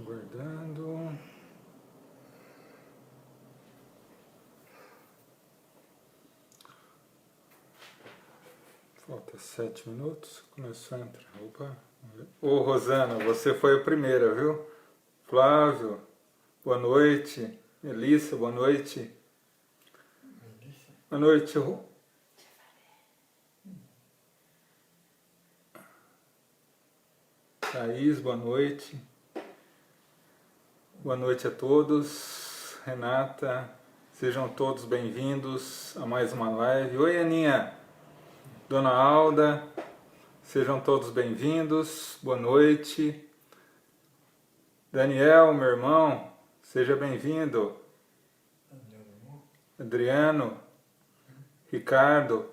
Guardando. Falta 7 minutos. Começou a entrar. Opa. Ô, Rosana, você foi a primeira, viu? Flávio, boa noite. Melissa, boa noite. Boa noite, Thaís, boa noite. Boa noite a todos. Renata, sejam todos bem-vindos a mais uma live. Oi, Aninha. Dona Alda, sejam todos bem-vindos. Boa noite. Daniel, meu irmão, seja bem-vindo. Adriano, Ricardo,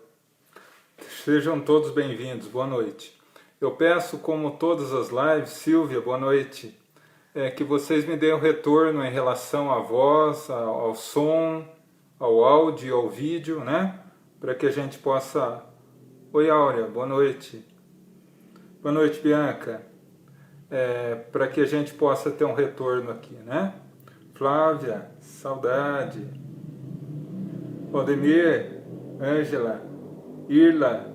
sejam todos bem-vindos. Boa noite. Eu peço, como todas as lives, Silvia, boa noite, que vocês me deem um retorno em relação à voz, ao som, ao áudio, ao vídeo, né? Para que a gente possa... Oi, Áurea, boa noite. Boa noite, Bianca. Para que a gente possa ter um retorno aqui, né? Flávia, saudade. Valdemir, Ângela, Irla,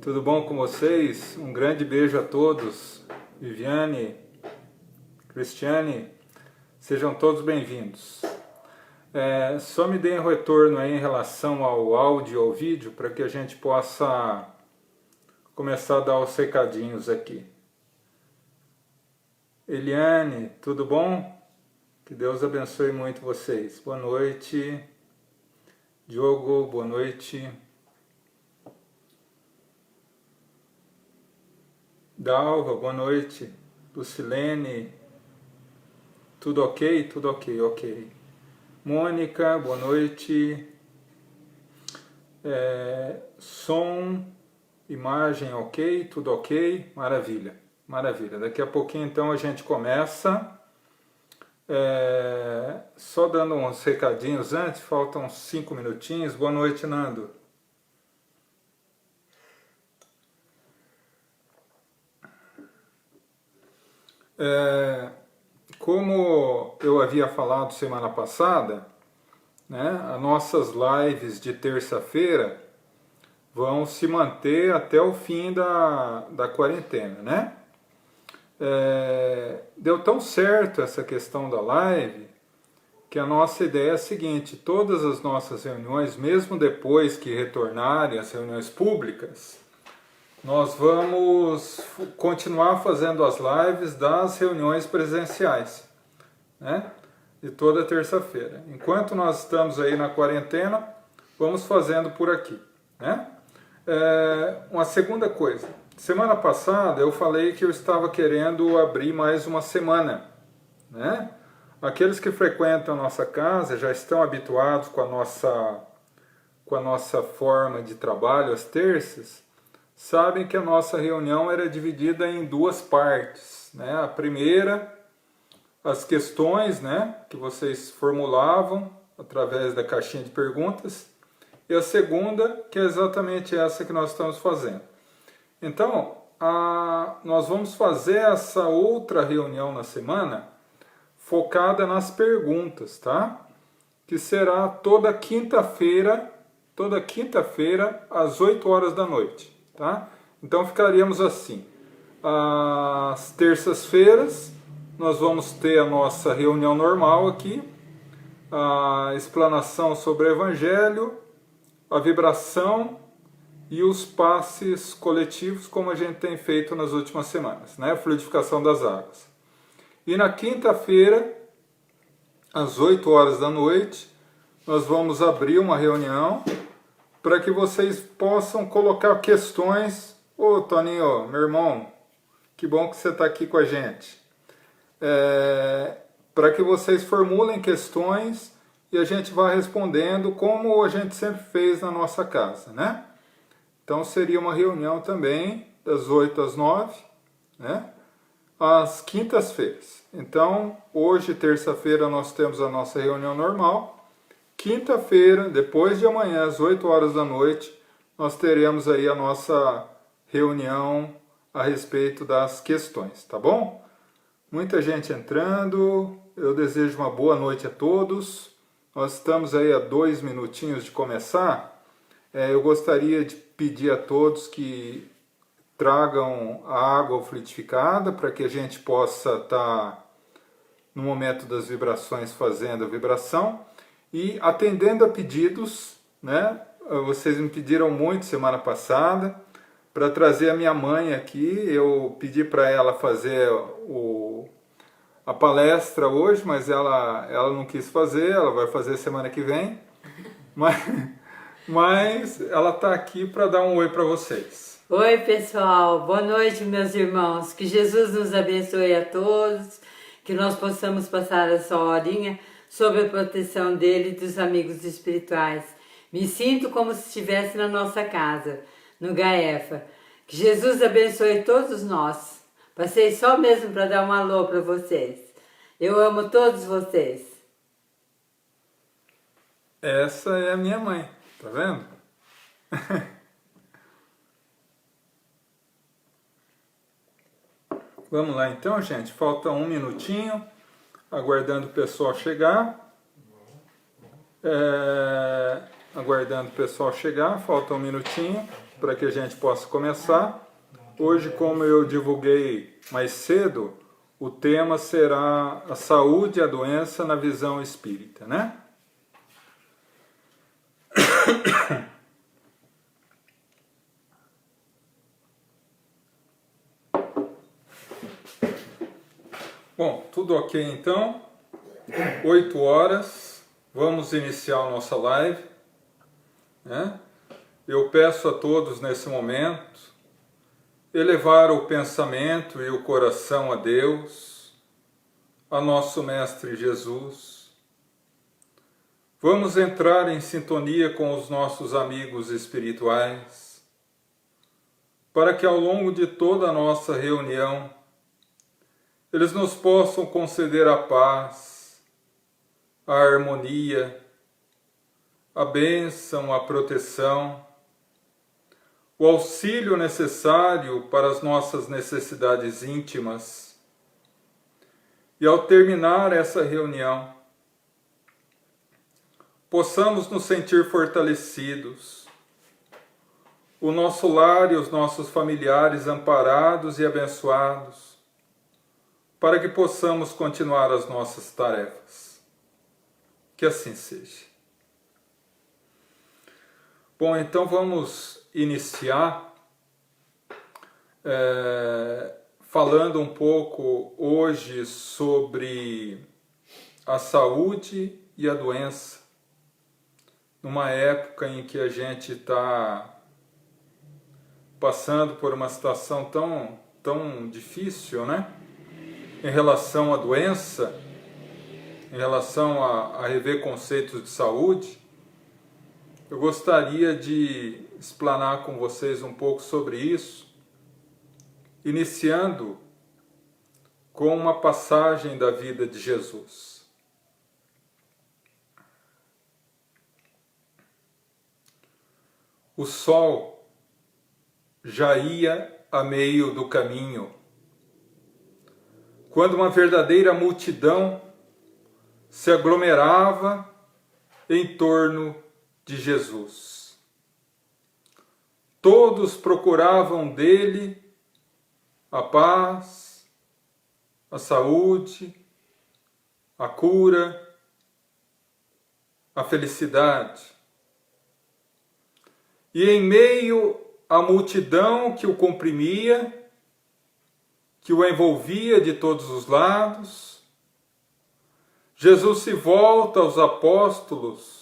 tudo bom com vocês? Um grande beijo a todos. Viviane, Cristiane, sejam todos bem-vindos. Só me deem um retorno aí em relação ao áudio e ao vídeo para que a gente possa começar a dar os recadinhos aqui. Eliane, tudo bom? Que Deus abençoe muito vocês. Boa noite. Diogo, boa noite. Dalva, boa noite. Lucilene, tudo ok? Tudo ok, ok. Mônica, boa noite. Som, imagem ok, tudo ok? Maravilha, maravilha. Daqui a pouquinho então a gente começa. Só dando uns recadinhos antes, faltam 5 minutinhos. Boa noite, Nando. Como eu havia falado semana passada, né, as nossas lives de terça-feira vão se manter até o fim da quarentena, né? Deu tão certo essa questão da live que a nossa ideia é a seguinte: todas as nossas reuniões, mesmo depois que retornarem as reuniões públicas, nós vamos continuar fazendo as lives das reuniões presenciais, né? De toda terça-feira. Enquanto nós estamos aí na quarentena, vamos fazendo por aqui, né? Uma segunda coisa. Semana passada eu falei que eu estava querendo abrir mais uma semana, né? Aqueles que frequentam a nossa casa já estão habituados com a nossa forma de trabalho às terças, sabem que a nossa reunião era dividida em duas partes, né? A primeira, as questões, né, que vocês formulavam através da caixinha de perguntas, e a segunda, que é exatamente essa que nós estamos fazendo. Então, nós vamos fazer essa outra reunião na semana focada nas perguntas, tá? Que será toda quinta-feira às 8 horas da noite, tá? Então ficaríamos assim: às terças-feiras nós vamos ter a nossa reunião normal aqui, a explanação sobre o Evangelho, a vibração e os passes coletivos, como a gente tem feito nas últimas semanas, né? A fluidificação das águas. E na quinta-feira, às 8 horas da noite, nós vamos abrir uma reunião para que vocês possam colocar questões. Ô, Toninho, meu irmão, que bom que você está aqui com a gente. Para que vocês formulem questões e a gente vai respondendo como a gente sempre fez na nossa casa, né? Então seria uma reunião também das 8 às 9, né? Às quintas-feiras. Então, hoje, terça-feira, nós temos a nossa reunião normal. Quinta-feira, depois de amanhã, às 8 horas da noite, nós teremos aí a nossa reunião a respeito das questões, tá bom? Muita gente entrando, eu desejo uma boa noite a todos. Nós estamos aí a 2 minutinhos de começar. Eu gostaria de pedir a todos que tragam a água fluidificada para que a gente possa estar, no momento das vibrações, fazendo a vibração e atendendo a pedidos, né? Vocês me pediram muito semana passada para trazer a minha mãe aqui. Eu pedi para ela fazer a palestra hoje, mas ela não quis fazer, ela vai fazer semana que vem. Mas ela está aqui para dar um oi para vocês. Oi pessoal, boa noite meus irmãos, que Jesus nos abençoe a todos, que nós possamos passar essa horinha sob a proteção dele e dos amigos espirituais. Me sinto como se estivesse na nossa casa, no Gaefa. Que Jesus abençoe todos nós. Passei só mesmo para dar um alô para vocês. Eu amo todos vocês. Essa é a minha mãe, tá vendo? Vamos lá então, gente. Falta 1 minutinho, aguardando o pessoal chegar. Aguardando o pessoal chegar, falta 1 minutinho para que a gente possa começar. Hoje, como eu divulguei mais cedo, o tema será a saúde e a doença na visão espírita, né? Bom, tudo ok então, 8 horas, vamos iniciar a nossa live, né? Eu peço a todos nesse momento elevar o pensamento e o coração a Deus, a nosso Mestre Jesus. Vamos entrar em sintonia com os nossos amigos espirituais, para que ao longo de toda a nossa reunião eles nos possam conceder a paz, a harmonia, a bênção, a proteção, o auxílio necessário para as nossas necessidades íntimas. E ao terminar essa reunião, possamos nos sentir fortalecidos, o nosso lar e os nossos familiares amparados e abençoados, para que possamos continuar as nossas tarefas. Que assim seja. Bom, então vamos iniciar falando um pouco hoje sobre a saúde e a doença, numa época em que a gente está passando por uma situação tão difícil, né? Em relação à doença, em relação a rever conceitos de saúde, eu gostaria de explanar com vocês um pouco sobre isso, iniciando com uma passagem da vida de Jesus. O sol já ia a meio do caminho, quando uma verdadeira multidão se aglomerava em torno de Jesus. Todos procuravam dele a paz, a saúde, a cura, a felicidade. E em meio à multidão que o comprimia, que o envolvia de todos os lados, Jesus se volta aos apóstolos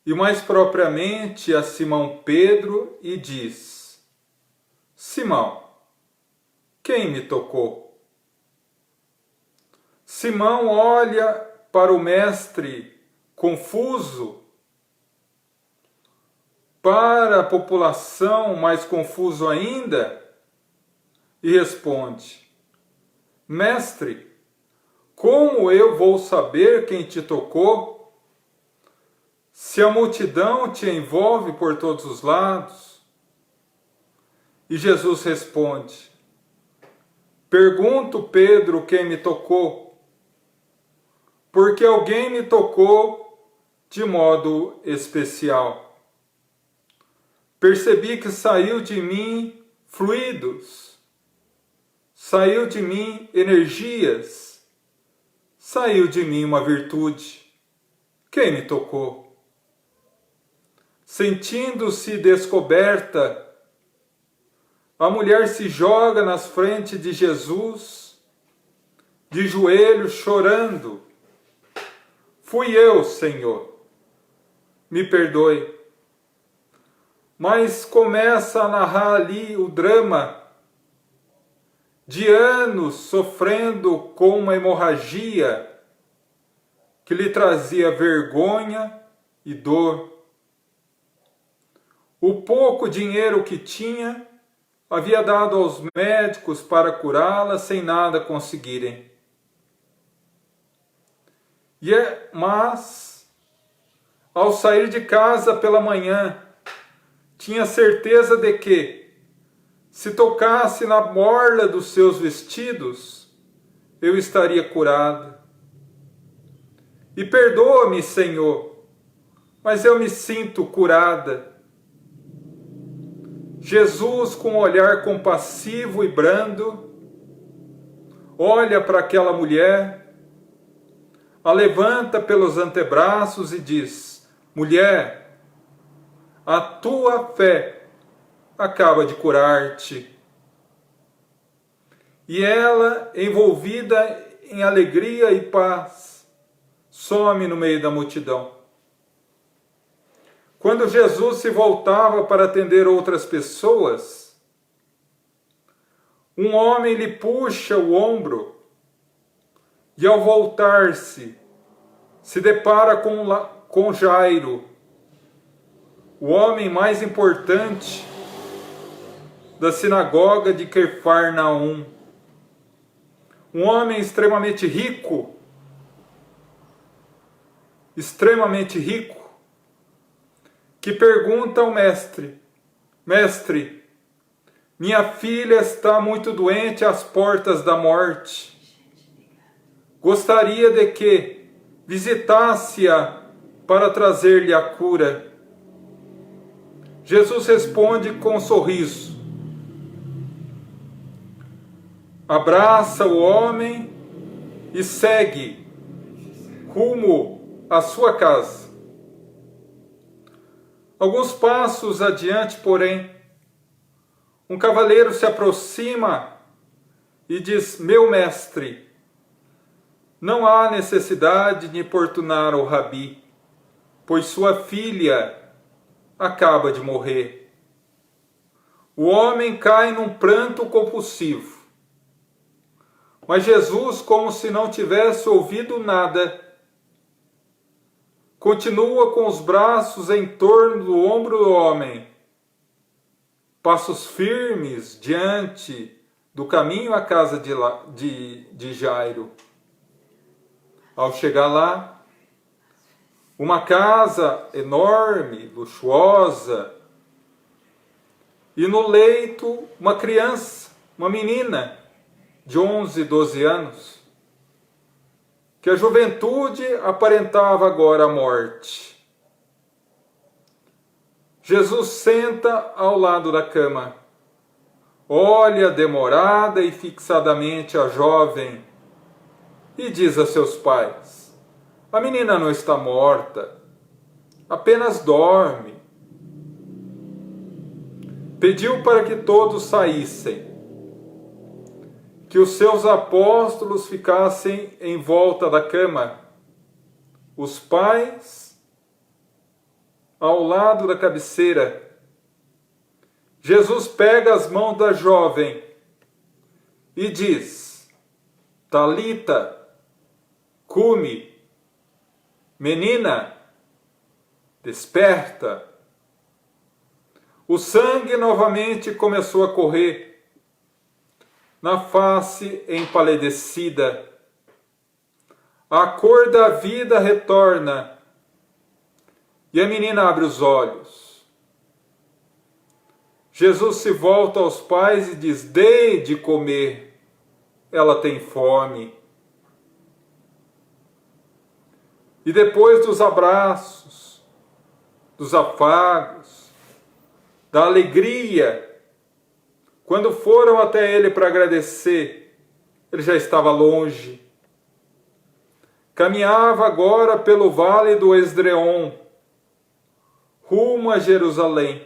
e mais propriamente a Simão Pedro e diz: Simão, quem me tocou? Simão olha para o mestre confuso, para a população mais confuso ainda, e responde: Mestre, como eu vou saber quem te tocou? Se a multidão te envolve por todos os lados? E Jesus responde: pergunto, Pedro, quem me tocou, porque alguém me tocou de modo especial. Percebi que saiu de mim fluidos, saiu de mim energias, saiu de mim uma virtude. Quem me tocou? Sentindo-se descoberta, a mulher se joga nas frente de Jesus, de joelhos chorando. Fui eu, Senhor, me perdoe. Mas começa a narrar ali o drama de anos sofrendo com uma hemorragia que lhe trazia vergonha e dor. O pouco dinheiro que tinha havia dado aos médicos para curá-la sem nada conseguirem. Mas, ao sair de casa pela manhã, tinha certeza de que, se tocasse na borla dos seus vestidos, eu estaria curada. E perdoa-me, Senhor, mas eu me sinto curada. Jesus, com um olhar compassivo e brando, olha para aquela mulher, a levanta pelos antebraços e diz: mulher, a tua fé acaba de curar-te. E ela, envolvida em alegria e paz, some no meio da multidão. Quando Jesus se voltava para atender outras pessoas, um homem lhe puxa o ombro e, ao voltar-se, se depara com Jairo, o homem mais importante da sinagoga de Quefarnaum. Um homem extremamente rico, que pergunta ao mestre: mestre, minha filha está muito doente às portas da morte. Gostaria de que visitasse-a para trazer-lhe a cura. Jesus responde com um sorriso, abraça o homem e segue rumo à sua casa. Alguns passos adiante, porém, um cavaleiro se aproxima e diz: meu mestre, não há necessidade de importunar o rabi, pois sua filha acaba de morrer. O homem cai num pranto compulsivo. Mas Jesus, como se não tivesse ouvido nada, continua com os braços em torno do ombro do homem, passos firmes diante do caminho à casa de Jairo. Ao chegar lá, uma casa enorme, luxuosa, e no leito uma criança, uma menina de 11, 12 anos, que a juventude aparentava agora a morte. Jesus senta ao lado da cama, olha demorada e fixadamente a jovem e diz a seus pais: a menina não está morta, apenas dorme. Pediu para que todos saíssem, que os seus apóstolos ficassem em volta da cama, os pais ao lado da cabeceira. Jesus pega as mãos da jovem e diz: Talita, cumi, menina, desperta. O sangue novamente começou a correr na face empalidecida. A cor da vida retorna E a menina abre os olhos. Jesus se volta aos pais e diz: dê de comer, ela tem fome. E depois dos abraços, dos afagos, da alegria, quando foram até ele para agradecer, ele já estava longe. Caminhava agora pelo vale do Esdreon, rumo a Jerusalém.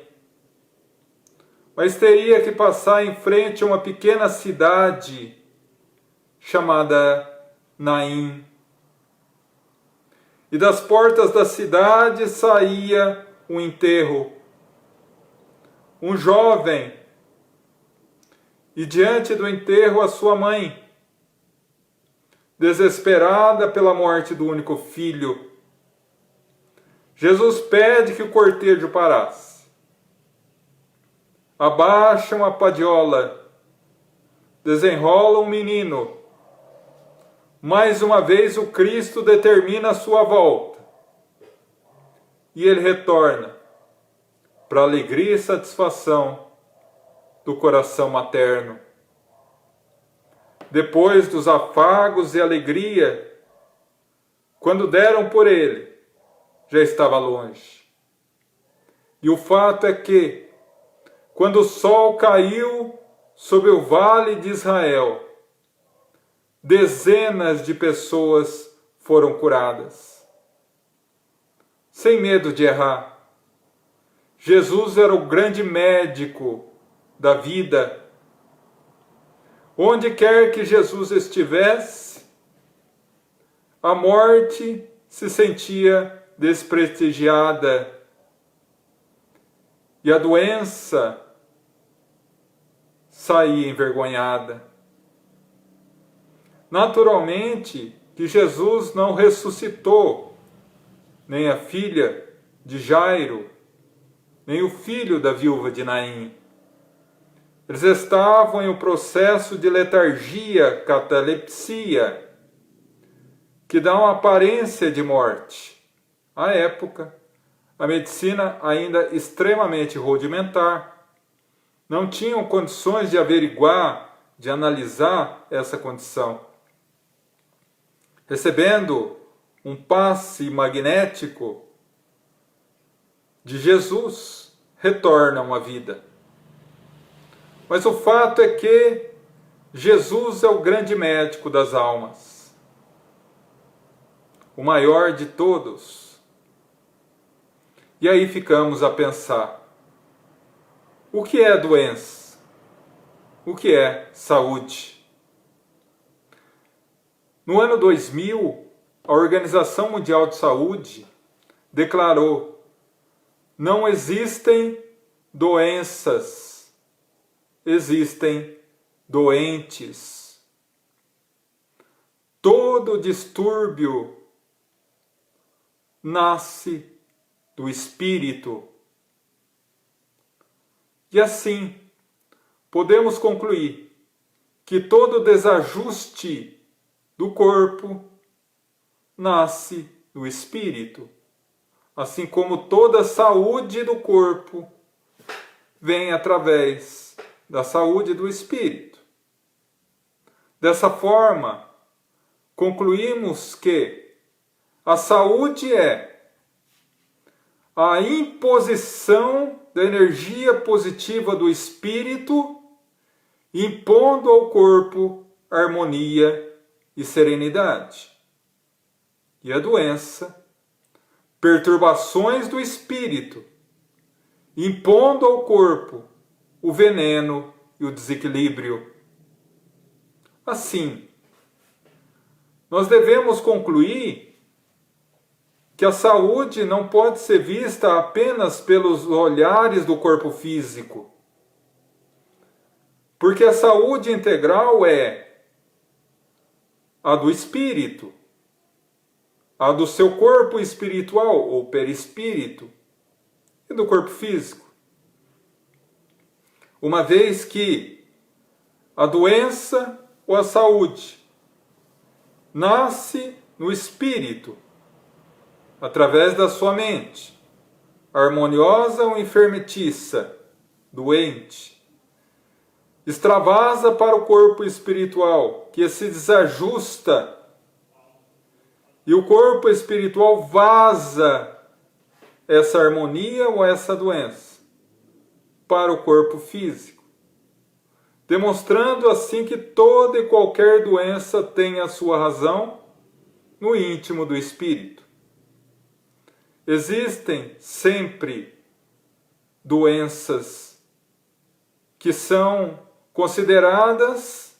Mas teria que passar em frente a uma pequena cidade chamada Naim. E das portas da cidade saía um enterro. Um jovem, e diante do enterro a sua mãe, desesperada pela morte do único filho. Jesus pede que o cortejo parasse. Abaixam a padiola, desenrolam o menino. Mais uma vez o Cristo determina a sua volta. E ele retorna para a alegria e satisfação do coração materno. Depois dos afagos e alegria, quando deram por ele, já estava longe. E o fato é que, quando o sol caiu sobre o vale de Israel, dezenas de pessoas foram curadas. Sem medo de errar. Jesus era o grande médico da vida. Onde quer que Jesus estivesse, a morte se sentia desprestigiada e a doença saía envergonhada. Naturalmente que Jesus não ressuscitou nem a filha de Jairo, nem o filho da viúva de Naim. Eles estavam em um processo de letargia, catalepsia, que dá uma aparência de morte. À época, a medicina ainda extremamente rudimentar, não tinham condições de averiguar, de analisar essa condição. Recebendo um passe magnético de Jesus, retornam à vida. Mas o fato é que Jesus é o grande médico das almas, o maior de todos. E aí ficamos a pensar, o que é doença? O que é saúde? No ano 2000, a Organização Mundial de Saúde declarou: não existem doenças, existem doentes. Todo distúrbio nasce do espírito. E assim, podemos concluir que todo desajuste do corpo nasce do espírito, assim como toda saúde do corpo vem através da saúde do espírito. Dessa forma, concluímos que a saúde é a imposição da energia positiva do espírito, impondo ao corpo harmonia e serenidade. E a doença, perturbações do espírito, impondo ao corpo o veneno e o desequilíbrio. Assim, nós devemos concluir que a saúde não pode ser vista apenas pelos olhares do corpo físico, porque a saúde integral é a do espírito, a do seu corpo espiritual ou perispírito e do corpo físico. Uma vez que a doença ou a saúde nasce no espírito, através da sua mente, harmoniosa ou enfermitiça, doente. Extravasa para o corpo espiritual, que se desajusta, e o corpo espiritual vaza essa harmonia ou essa doença para o corpo físico, demonstrando assim que toda e qualquer doença tem a sua razão no íntimo do espírito. Existem sempre doenças que são consideradas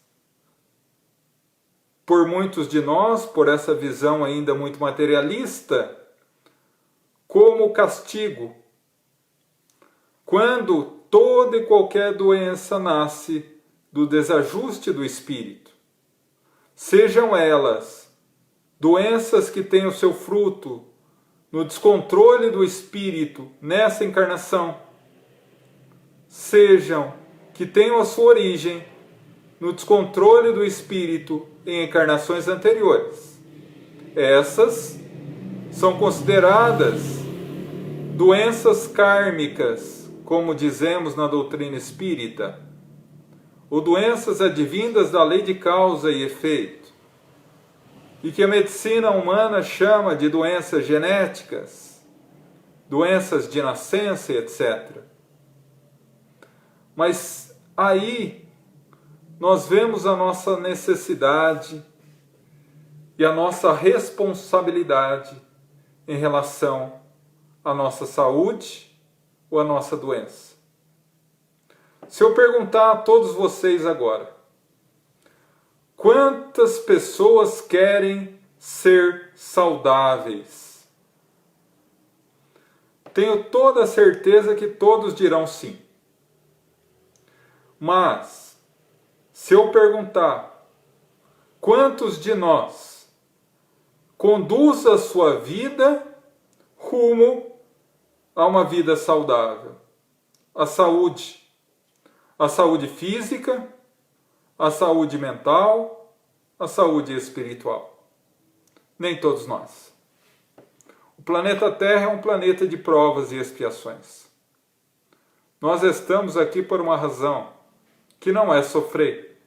por muitos de nós, por essa visão ainda muito materialista, como castigo. Quando toda e qualquer doença nasce do desajuste do espírito, sejam elas doenças que têm o seu fruto no descontrole do espírito nessa encarnação, sejam que tenham a sua origem no descontrole do espírito em encarnações anteriores. Essas são consideradas doenças kármicas, como dizemos na doutrina espírita, ou doenças advindas da lei de causa e efeito, e que a medicina humana chama de doenças genéticas, doenças de nascença, etc. Mas aí nós vemos a nossa necessidade e a nossa responsabilidade em relação à nossa saúde ou à nossa doença. Se eu perguntar a todos vocês agora, quantas pessoas querem ser saudáveis? Tenho toda a certeza que todos dirão sim. Mas, se eu perguntar, quantos de nós conduz a sua vida rumo a uma vida saudável? A saúde física, a saúde mental, a saúde espiritual. Nem todos nós. O planeta Terra é um planeta de provas e expiações. Nós estamos aqui por uma razão, que não é sofrer.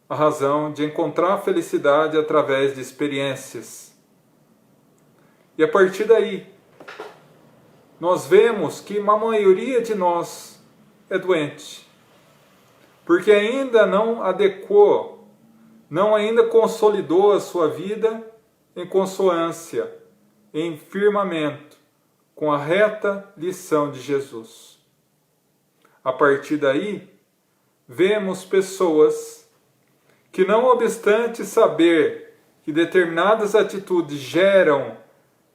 A razão de encontrar felicidade através de experiências. E a partir daí, nós vemos que uma maioria de nós é doente, porque ainda não adequou, ainda consolidou a sua vida em consonância, em firmamento, com a reta lição de Jesus. A partir daí, vemos pessoas que, não obstante saber que determinadas atitudes geram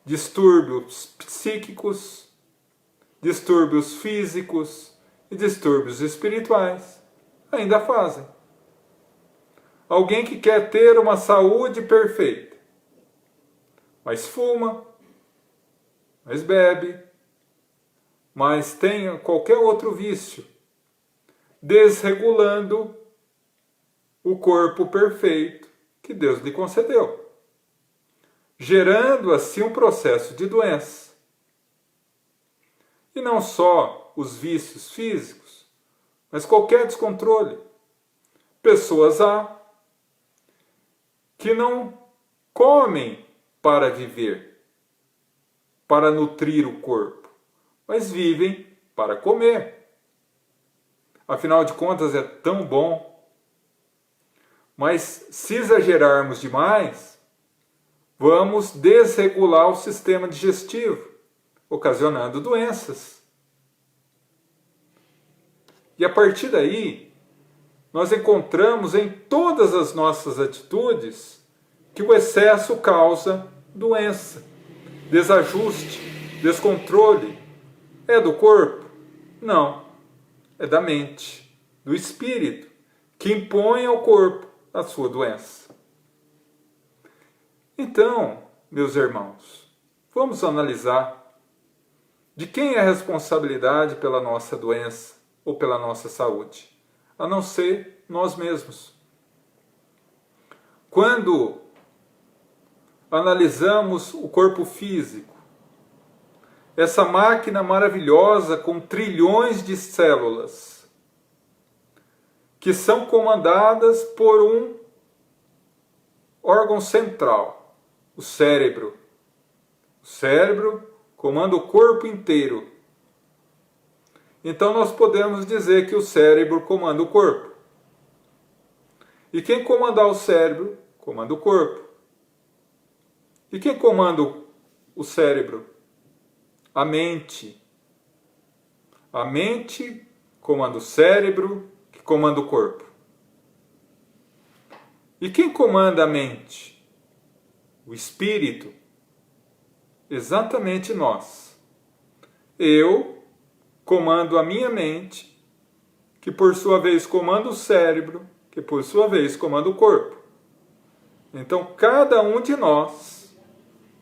distúrbios psíquicos, distúrbios físicos e distúrbios espirituais, ainda fazem. Alguém que quer ter uma saúde perfeita, mas fuma, mas bebe, mas tem qualquer outro vício, desregulando o corpo perfeito que Deus lhe concedeu, gerando assim um processo de doença. E não só os vícios físicos, mas qualquer descontrole. Pessoas há que não comem para viver, para nutrir o corpo, mas vivem para comer. Afinal de contas é tão bom. Mas se exagerarmos demais, vamos desregular o sistema digestivo, ocasionando doenças. E a partir daí, nós encontramos em todas as nossas atitudes que o excesso causa doença, desajuste, descontrole. É do corpo? Não. É da mente, do espírito, que impõe ao corpo a sua doença. Então, meus irmãos, vamos analisar de quem é a responsabilidade pela nossa doença ou pela nossa saúde, a não ser nós mesmos. Quando analisamos o corpo físico, essa máquina maravilhosa com trilhões de células, que são comandadas por um órgão central, o cérebro. O cérebro comanda o corpo inteiro. Então nós podemos dizer que o cérebro comanda o corpo. E quem comanda o cérebro, comanda o corpo. E quem comanda o cérebro? A mente. A mente comanda o cérebro, que comanda o corpo. E quem comanda a mente? O espírito. Exatamente nós. Eu comando a minha mente, que por sua vez comanda o cérebro, que por sua vez comanda o corpo. Então cada um de nós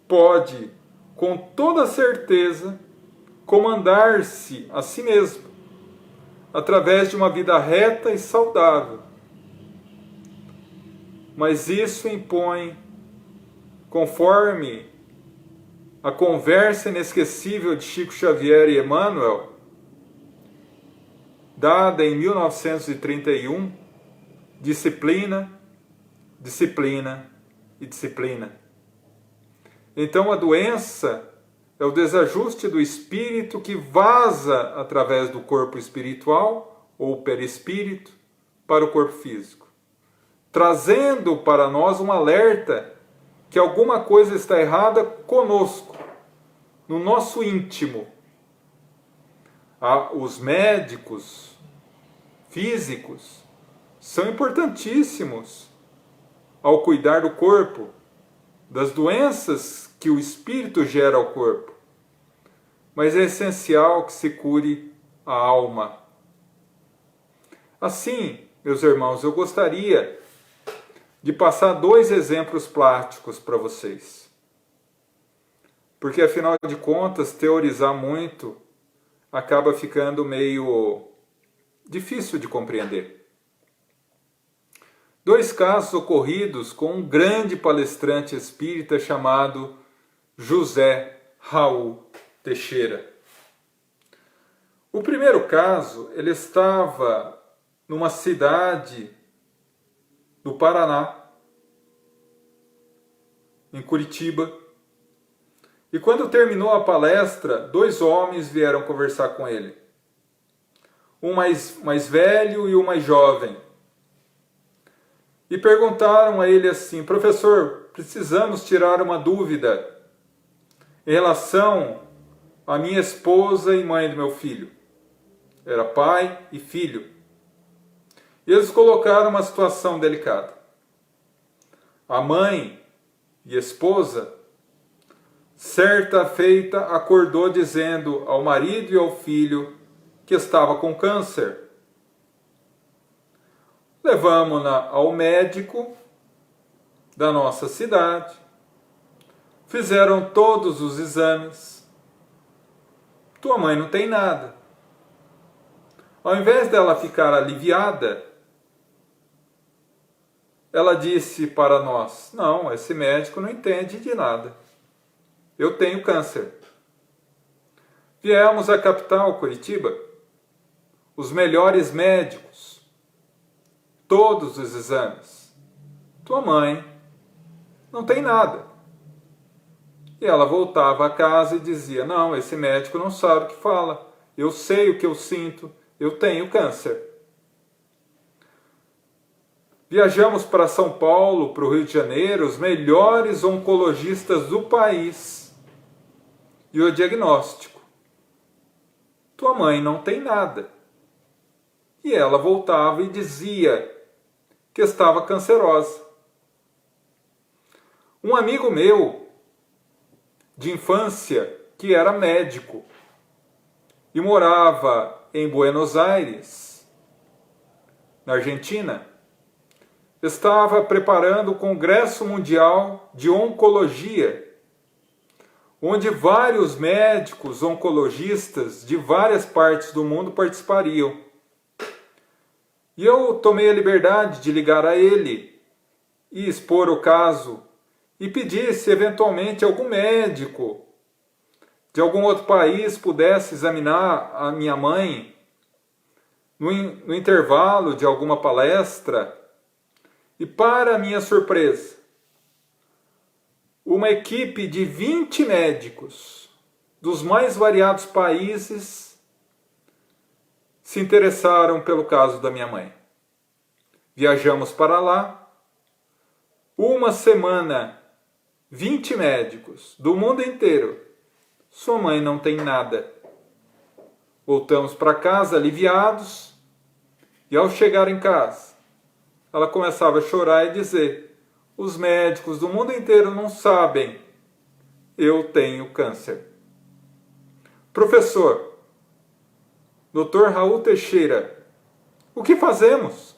pode, com toda certeza, comandar-se a si mesmo, através de uma vida reta e saudável. Mas isso impõe, conforme a conversa inesquecível de Chico Xavier e Emmanuel, dada em 1931, disciplina, disciplina e disciplina. Então a doença é o desajuste do espírito que vaza através do corpo espiritual ou perispírito para o corpo físico, trazendo para nós um alerta que alguma coisa está errada conosco, no nosso íntimo. Os médicos físicos são importantíssimos ao cuidar do corpo, das doenças que o espírito gera ao corpo. Mas é essencial que se cure a alma. Assim, meus irmãos, eu gostaria de passar 2 exemplos práticos para vocês. Porque, afinal de contas, teorizar muito acaba ficando meio difícil de compreender. 2 casos ocorridos com um grande palestrante espírita chamado José Raul Teixeira. O primeiro caso, ele estava numa cidade do Paraná, em Curitiba, e quando terminou a palestra, 2 homens vieram conversar com ele. Um mais velho e um mais jovem. E perguntaram a ele assim: professor, precisamos tirar uma dúvida em relação à minha esposa e mãe do meu filho. Era pai e filho. E eles colocaram uma situação delicada. A mãe e esposa, certa feita, acordou dizendo ao marido e ao filho que estava com câncer. Levamo-na ao médico da nossa cidade, fizeram todos os exames. Tua mãe não tem nada. Ao invés dela ficar aliviada, ela disse para nós: não, esse médico não entende de nada. Eu tenho câncer. Viemos à capital, Curitiba, os melhores médicos, todos os exames. Tua mãe não tem nada. E ela voltava a casa e dizia: não, esse médico não sabe o que fala. Eu sei o que eu sinto, eu tenho câncer. Viajamos para São Paulo, para o Rio de Janeiro, os melhores oncologistas do país. E o diagnóstico: tua mãe não tem nada. E ela voltava e dizia que estava cancerosa. Um amigo meu, de infância, que era médico e morava em Buenos Aires, na Argentina, estava preparando o Congresso Mundial de Oncologia, onde vários médicos oncologistas de várias partes do mundo participariam. E eu tomei a liberdade de ligar a ele e expor o caso e pedir se eventualmente algum médico de algum outro país pudesse examinar a minha mãe no intervalo de alguma palestra, e para minha surpresa, uma equipe de 20 médicos dos mais variados países se interessaram pelo caso da minha mãe. Viajamos para lá, uma semana, 20 médicos do mundo inteiro. Sua mãe não tem nada. Voltamos para casa aliviados, e ao chegar em casa, ela começava a chorar e dizer: os médicos do mundo inteiro não sabem, eu tenho câncer. Professor, Dr. Raul Teixeira, o que fazemos?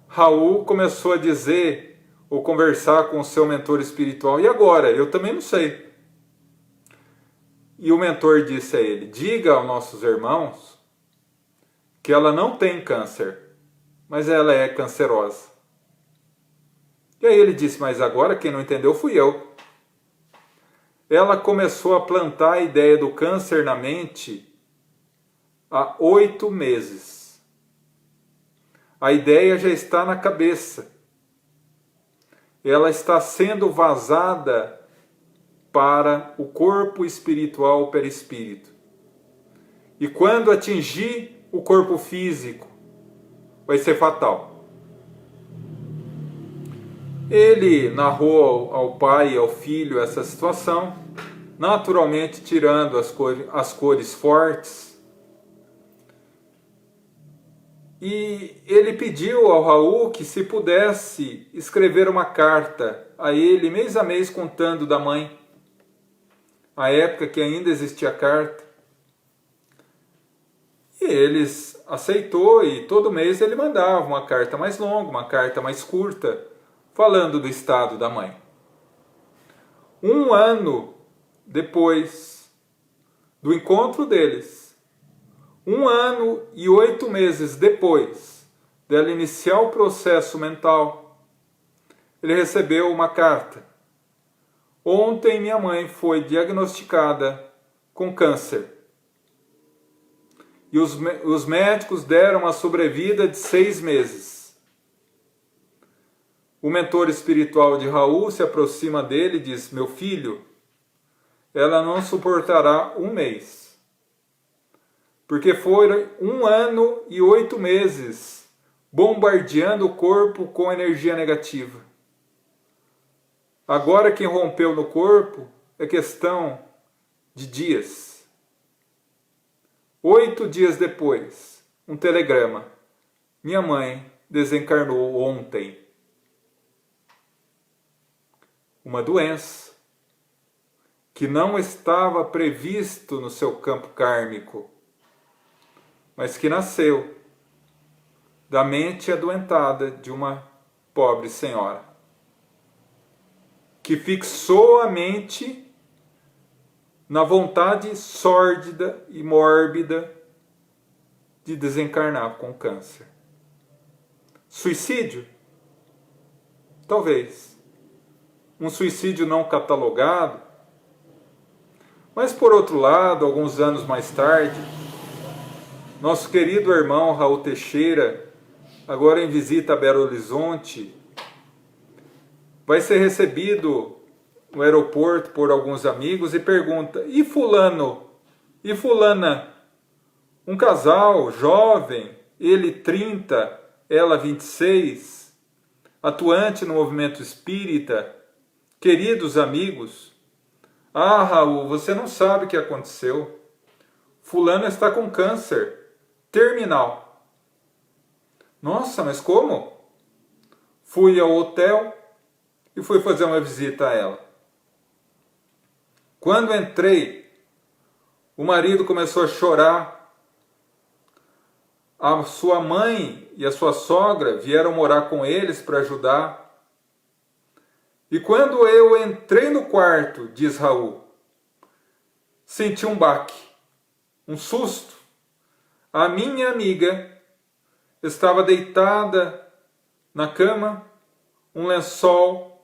Raul começou a dizer ou conversar com o seu mentor espiritual: e agora? Eu também não sei. E o mentor disse a ele: diga aos nossos irmãos que ela não tem câncer, mas ela é cancerosa. E aí ele disse: mas agora quem não entendeu fui eu. Ela começou a plantar a ideia do câncer na mente há 8 meses. A ideia já está na cabeça. Ela está sendo vazada para o corpo espiritual perispírito. E quando atingir o corpo físico, vai ser fatal. Ele narrou ao pai e ao filho essa situação, naturalmente tirando as cores fortes. E ele pediu ao Raul que, se pudesse, escrever uma carta a ele mês a mês contando da mãe, a época que ainda existia carta. E eles aceitou, e todo mês ele mandava uma carta mais longa, uma carta mais curta, falando do estado da mãe. 1 ano depois do encontro deles, 1 ano e 8 meses depois dela iniciar o processo mental, ele recebeu uma carta. Ontem minha mãe foi diagnosticada com câncer. E os médicos deram uma sobrevida de 6 meses. O mentor espiritual de Raul se aproxima dele e diz: meu filho, ela não suportará 1 mês. Porque foram 1 ano e 8 meses bombardeando o corpo com energia negativa. Agora que rompeu no corpo é questão de dias. 8 dias depois, um telegrama: minha mãe desencarnou ontem. Uma doença que não estava previsto no seu campo kármico, mas que nasceu da mente adoentada de uma pobre senhora, que fixou a mente na vontade sórdida e mórbida de desencarnar com câncer. Suicídio? Talvez. Um suicídio não catalogado. Mas, por outro lado, alguns anos mais tarde, nosso querido irmão Raul Teixeira, agora em visita a Belo Horizonte, vai ser recebido no aeroporto por alguns amigos e pergunta: e fulano? E fulana? Um casal jovem, ele 30, ela 26, atuante no movimento espírita, queridos amigos. Ah, Raul, você não sabe o que aconteceu. Fulano está com câncer terminal. Nossa, mas como? Fui ao hotel e fui fazer uma visita a ela. Quando entrei, o marido começou a chorar. A sua mãe e a sua sogra vieram morar com eles para ajudar. E quando eu entrei no quarto, diz Raul, senti um baque, um susto. A minha amiga estava deitada na cama, um lençol,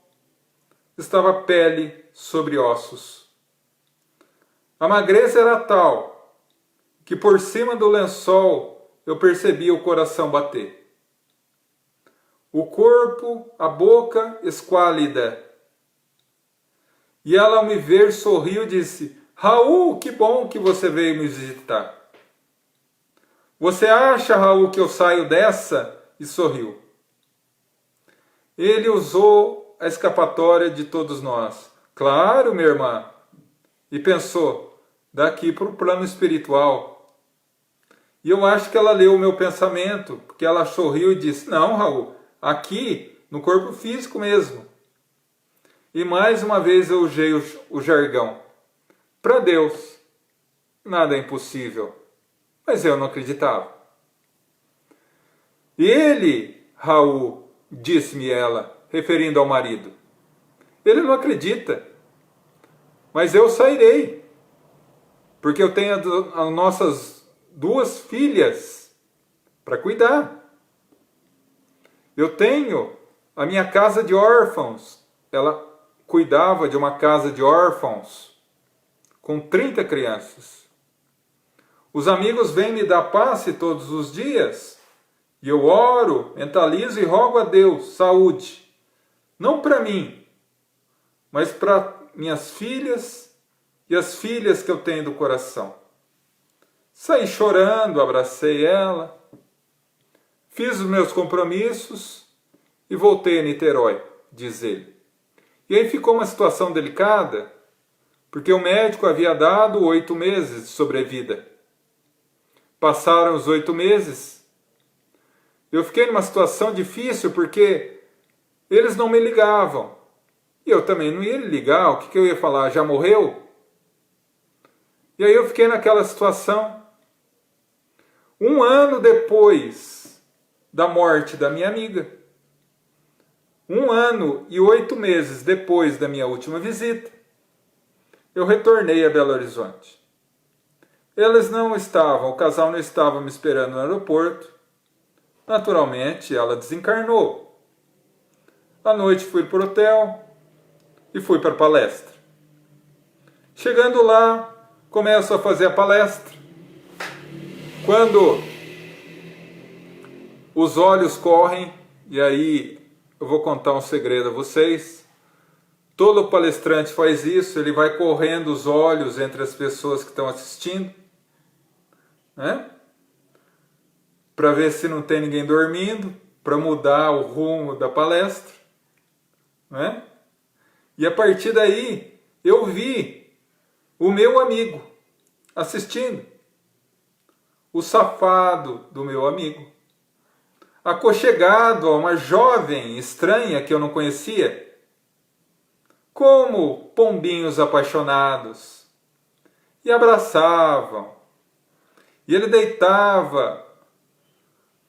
estava pele sobre ossos. A magreza era tal que por cima do lençol eu percebia o coração bater. O corpo, a boca esquálida. E ela, ao me ver, sorriu e disse: Raul, que bom que você veio me visitar. Você acha, Raul, que eu saio dessa? E sorriu. Ele usou a escapatória de todos nós. Claro, minha irmã. E pensou, daqui para o plano espiritual. E eu acho que ela leu o meu pensamento, porque ela sorriu e disse: não, Raul, aqui no corpo físico mesmo. E mais uma vez eu usei o jargão. Para Deus, nada é impossível. Mas eu não acreditava. E ele, Raul, disse-me ela, referindo ao marido, ele não acredita. Mas eu sairei. Porque eu tenho as nossas 2 filhas para cuidar. Eu tenho a minha casa de órfãos. Ela cuidava de uma casa de órfãos com 30 crianças. Os amigos vêm me dar passe todos os dias e eu oro, mentalizo e rogo a Deus saúde. Não para mim, mas para minhas filhas e as filhas que eu tenho do coração. Saí chorando, abracei ela, fiz os meus compromissos e voltei a Niterói, diz ele. E aí ficou uma situação delicada, porque o médico havia dado 8 meses de sobrevida. Passaram os 8 meses. Eu fiquei numa situação difícil porque eles não me ligavam. E eu também não ia ligar. O que eu ia falar? Já morreu? E aí eu fiquei naquela situação. 1 ano depois da morte da minha amiga, 1 ano e 8 meses depois da minha última visita, eu retornei a Belo Horizonte. Eles não estavam, o casal não estava me esperando no aeroporto. Naturalmente, ela desencarnou. À noite fui para o hotel e fui para a palestra. Chegando lá, começo a fazer a palestra. Quando os olhos correm, e aí eu vou contar um segredo a vocês. Todo palestrante faz isso, ele vai correndo os olhos entre as pessoas que estão assistindo, né? Para ver se não tem ninguém dormindo, para mudar o rumo da palestra, né? E a partir daí eu vi o meu amigo assistindo, o safado do meu amigo, aconchegado a uma jovem estranha que eu não conhecia, como pombinhos apaixonados, e abraçavam, e ele deitava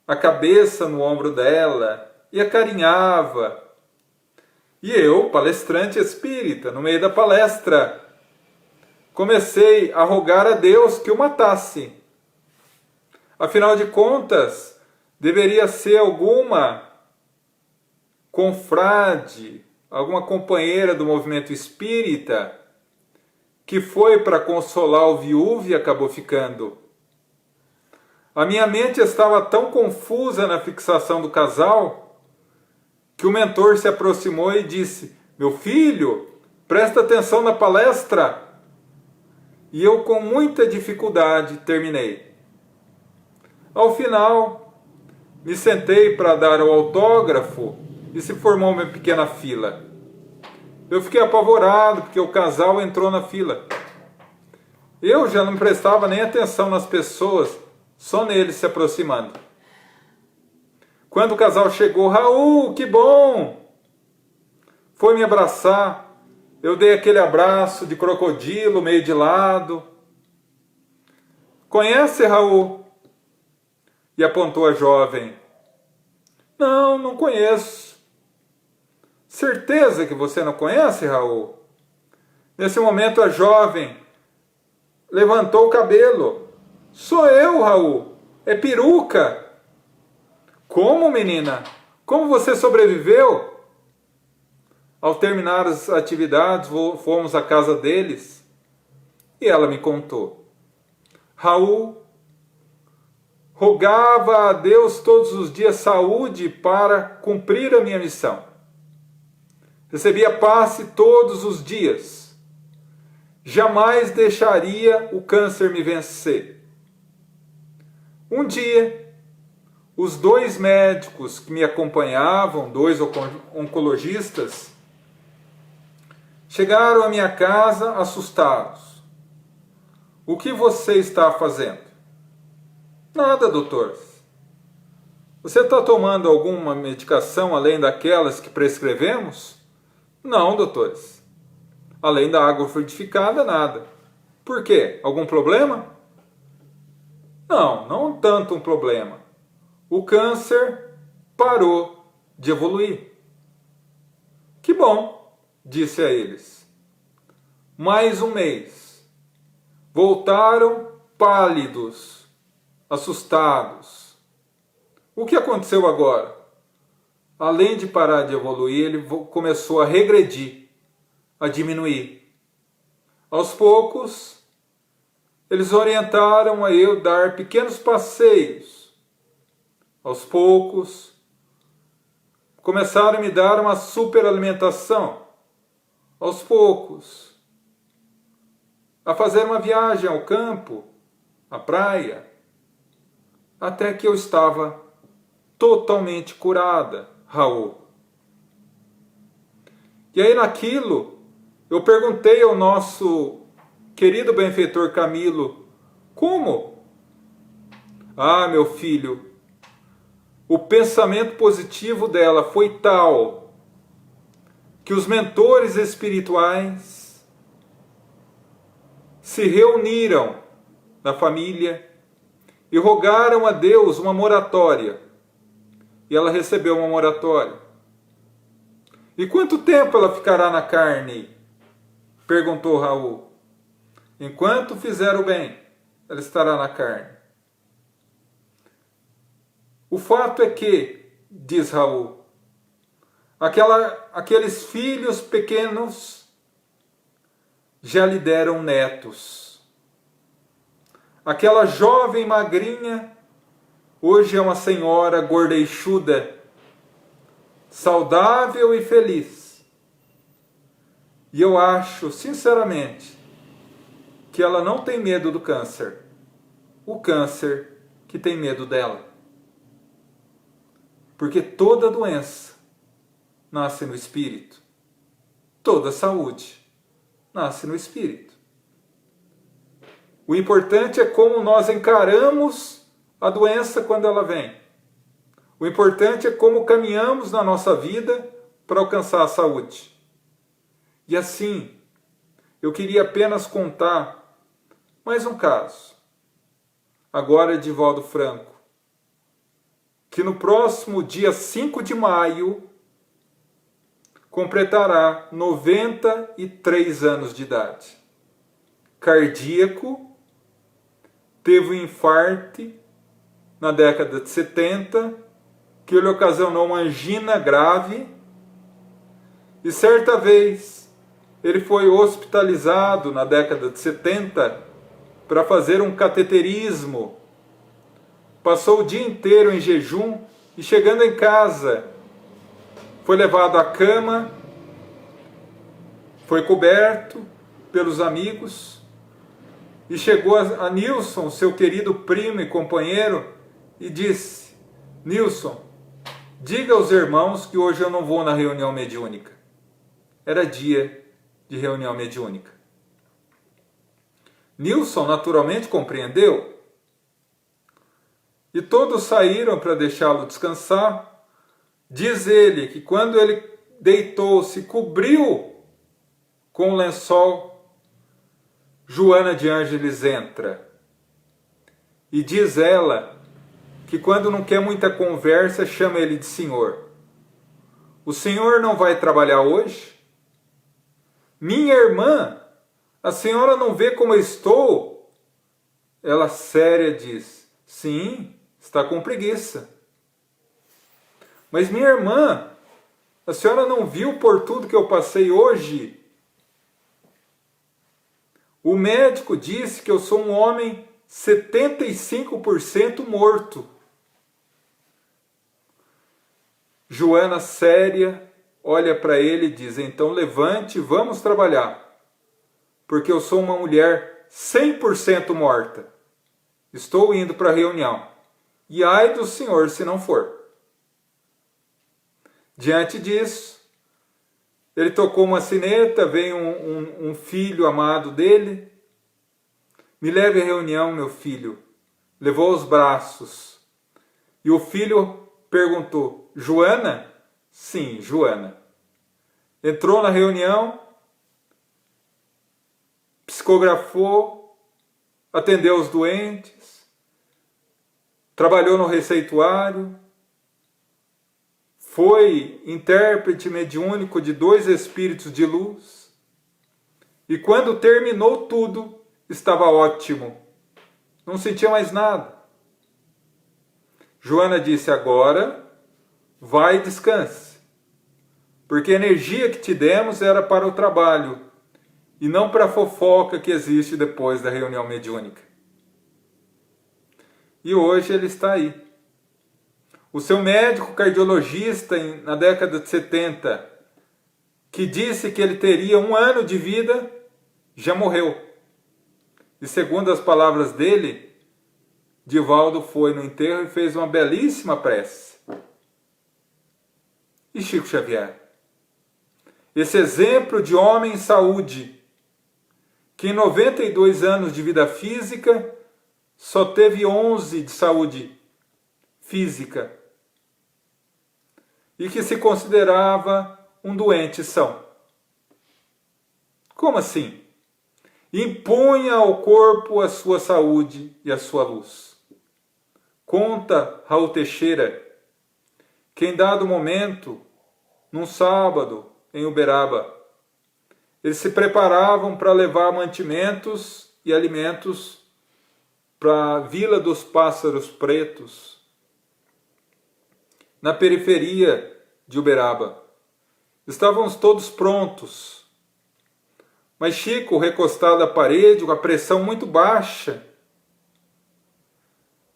a cabeça no ombro dela e acarinhava. E eu, palestrante espírita, no meio da palestra, comecei a rogar a Deus que o matasse. Afinal de contas, deveria ser alguma confrade, alguma companheira do movimento espírita que foi para consolar o viúvo e acabou ficando. A minha mente estava tão confusa na fixação do casal que o mentor se aproximou e disse: meu filho, presta atenção na palestra. E eu, com muita dificuldade, terminei. Ao final, me sentei para dar o autógrafo e se formou uma pequena fila. Eu fiquei apavorado porque o casal entrou na fila. Eu já não prestava nem atenção nas pessoas, só neles se aproximando. Quando o casal chegou, Raul, que bom! Foi me abraçar. Eu dei aquele abraço de crocodilo, meio de lado. Conhece, Raul? E apontou a jovem. Não, não conheço. Certeza que você não conhece, Raul? Nesse momento a jovem levantou o cabelo. Sou eu, Raul. É peruca. Como, menina? Como você sobreviveu? Ao terminar as atividades, fomos à casa deles. E ela me contou. Raul rogava a Deus todos os dias saúde para cumprir a minha missão. Recebia passe todos os dias. Jamais deixaria o câncer me vencer. Um dia, os 2 médicos que me acompanhavam, 2 oncologistas, chegaram à minha casa assustados. O que você está fazendo? Nada, doutor. Você está tomando alguma medicação além daquelas que prescrevemos? Não, doutores. Além da água frutificada, nada. Por quê? Algum problema? Não, não tanto um problema. O câncer parou de evoluir. Que bom, disse a eles. Mais um mês. Voltaram pálidos, assustados. O que aconteceu agora? Além de parar de evoluir, ele começou a regredir, a diminuir. Aos poucos, eles orientaram a eu dar pequenos passeios. Aos poucos, começaram a me dar uma superalimentação. Aos poucos, a fazer uma viagem ao campo, à praia, até que eu estava totalmente curada, Raul. E aí naquilo, eu perguntei ao nosso querido benfeitor Camilo, como? Ah, meu filho, o pensamento positivo dela foi tal que os mentores espirituais se reuniram na família e rogaram a Deus uma moratória. E ela recebeu uma moratória. E quanto tempo ela ficará na carne? Perguntou Raul. Enquanto fizer o bem, ela estará na carne. O fato é que, diz Raul, aqueles filhos pequenos já lhe deram netos. Aquela jovem magrinha hoje é uma senhora gordeixuda, saudável e feliz. E eu acho, sinceramente, que ela não tem medo do câncer. O câncer que tem medo dela. Porque toda doença nasce no espírito. Toda saúde nasce no espírito. O importante é como nós encaramos a doença quando ela vem. O importante é como caminhamos na nossa vida para alcançar a saúde. E assim, eu queria apenas contar mais um caso. Agora de Divaldo Franco, que no próximo dia 5 de maio completará 93 anos de idade. Cardíaco, teve um infarto na década de 70, que lhe ocasionou uma angina grave, e certa vez ele foi hospitalizado na década de 70 para fazer um cateterismo. Passou o dia inteiro em jejum e chegando em casa foi levado à cama, foi coberto pelos amigos e chegou a Nilson, seu querido primo e companheiro, e disse: Nilson, diga aos irmãos que hoje eu não vou na reunião mediúnica. Era dia de reunião mediúnica. Nilson naturalmente compreendeu. E todos saíram para deixá-lo descansar. Diz ele que quando ele deitou-se, cobriu com o lençol, Joana de Ângeles entra. E diz ela que quando não quer muita conversa, chama ele de senhor. O senhor não vai trabalhar hoje? Minha irmã, a senhora não vê como eu estou? Ela séria diz: sim, está com preguiça. Mas minha irmã, a senhora não viu por tudo que eu passei hoje? O médico disse que eu sou um homem 75% morto. Joana, séria, olha para ele e diz: então levante e vamos trabalhar, porque eu sou uma mulher 100% morta. Estou indo para a reunião. E ai do senhor se não for. Diante disso, ele tocou uma sineta, veio um filho amado dele. Me leve à reunião, meu filho. Levou os braços. E o filho perguntou: Joana? Sim, Joana. Entrou na reunião, psicografou, atendeu os doentes, trabalhou no receituário, foi intérprete mediúnico de 2 espíritos de luz, e quando terminou tudo, estava ótimo, não sentia mais nada. Joana disse: agora vai e descanse, porque a energia que te demos era para o trabalho, e não para a fofoca que existe depois da reunião mediúnica. E hoje ele está aí. O seu médico cardiologista, na década de 70, que disse que ele teria 1 ano de vida, já morreu. E segundo as palavras dele, Divaldo foi no enterro e fez uma belíssima prece. E Chico Xavier? Esse exemplo de homem em saúde, que em 92 anos de vida física, só teve 11 de saúde física, e que se considerava um doente são. Como assim? Impunha ao corpo a sua saúde e a sua luz. Conta Raul Teixeira que em dado momento, num sábado em Uberaba, eles se preparavam para levar mantimentos e alimentos para a Vila dos Pássaros Pretos, na periferia de Uberaba. Estávamos todos prontos, mas Chico, recostado à parede, com a pressão muito baixa,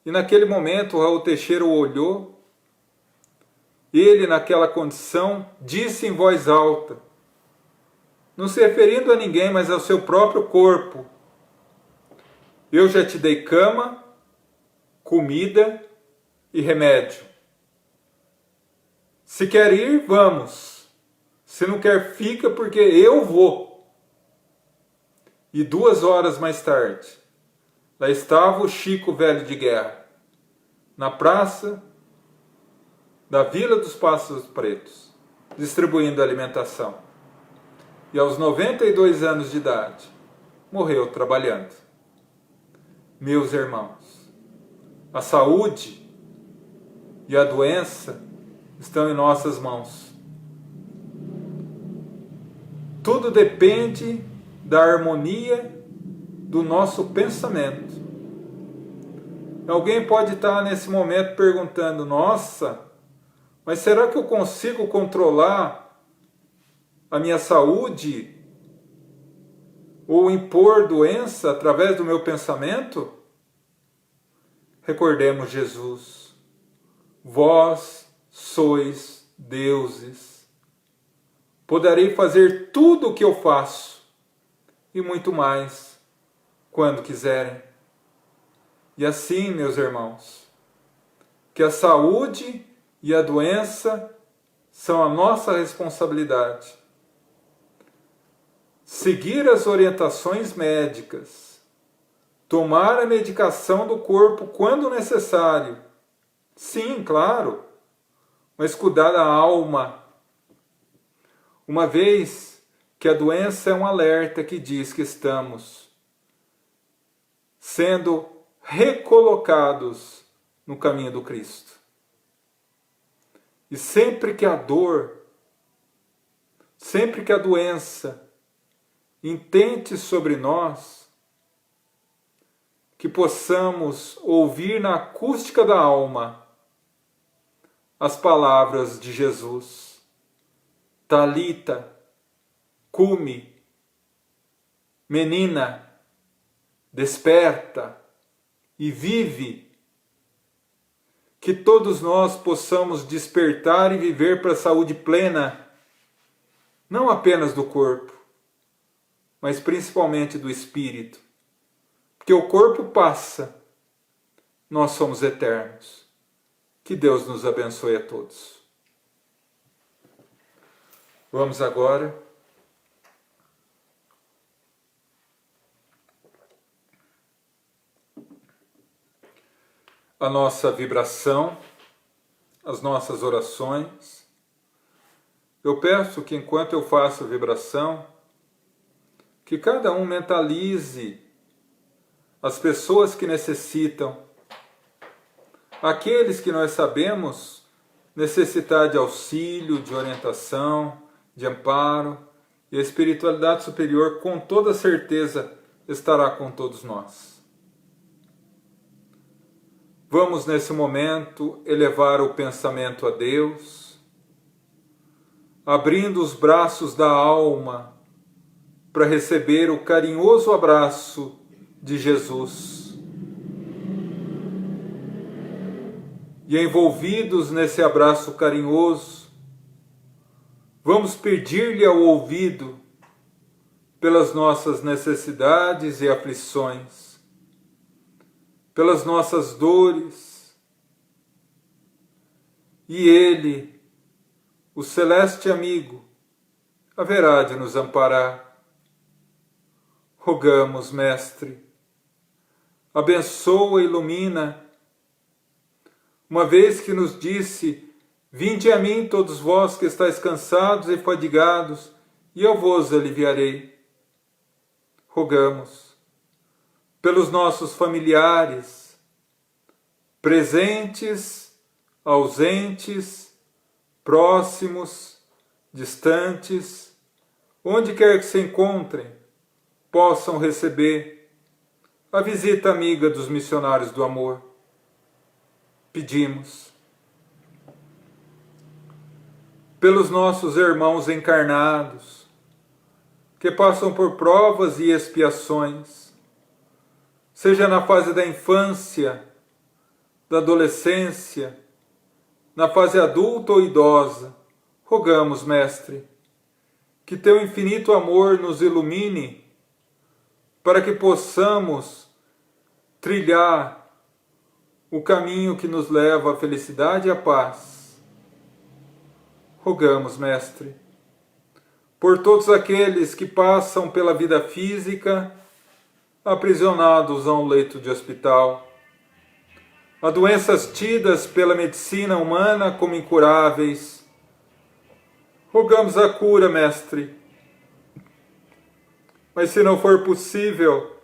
e naquele momento Raul Teixeira o olhou. Ele, naquela condição, disse em voz alta, não se referindo a ninguém, mas ao seu próprio corpo: eu já te dei cama, comida e remédio. Se quer ir, vamos. Se não quer, fica, porque eu vou. E 2 horas mais tarde, lá estava o Chico velho de guerra, na praça da Vila dos Pássaros Pretos, distribuindo alimentação. E aos 92 anos de idade, morreu trabalhando. Meus irmãos, a saúde e a doença estão em nossas mãos. Tudo depende da harmonia do nosso pensamento. Alguém pode estar nesse momento perguntando: nossa, mas será que eu consigo controlar a minha saúde ou impor doença através do meu pensamento? Recordemos Jesus: vós sois deuses. Poderei fazer tudo o que eu faço e muito mais quando quiserem. E assim, meus irmãos, que a saúde e a doença são a nossa responsabilidade. Seguir as orientações médicas, tomar a medicação do corpo quando necessário. Sim, claro, mas cuidar da alma. Uma vez que a doença é um alerta que diz que estamos sendo recolocados no caminho do Cristo. E sempre que a dor, sempre que a doença intente sobre nós, que possamos ouvir na acústica da alma as palavras de Jesus: Talita, cumi, menina, desperta e vive. Que todos nós possamos despertar e viver para a saúde plena, não apenas do corpo, mas principalmente do espírito. Porque o corpo passa, nós somos eternos. Que Deus nos abençoe a todos. Vamos agora a nossa vibração, as nossas orações. Eu peço que enquanto eu faço a vibração, que cada um mentalize as pessoas que necessitam, aqueles que nós sabemos necessitar de auxílio, de orientação, de amparo, e a espiritualidade superior com toda certeza estará com todos nós. Vamos nesse momento elevar o pensamento a Deus, abrindo os braços da alma para receber o carinhoso abraço de Jesus. E envolvidos nesse abraço carinhoso, vamos pedir-lhe ao ouvido pelas nossas necessidades e aflições, pelas nossas dores, e Ele, o celeste amigo, haverá de nos amparar. Rogamos, Mestre, abençoa e ilumina, uma vez que nos disse: vinde a mim todos vós que estáis cansados e fadigados, e eu vos aliviarei. Rogamos pelos nossos familiares, presentes, ausentes, próximos, distantes, onde quer que se encontrem, possam receber a visita amiga dos missionários do amor. Pedimos pelos nossos irmãos encarnados, que passam por provas e expiações, seja na fase da infância, da adolescência, na fase adulta ou idosa. Rogamos, Mestre, que teu infinito amor nos ilumine para que possamos trilhar o caminho que nos leva à felicidade e à paz. Rogamos, Mestre, por todos aqueles que passam pela vida física, aprisionados a um leito de hospital, a doenças tidas pela medicina humana como incuráveis. Rogamos a cura, Mestre. Mas se não for possível,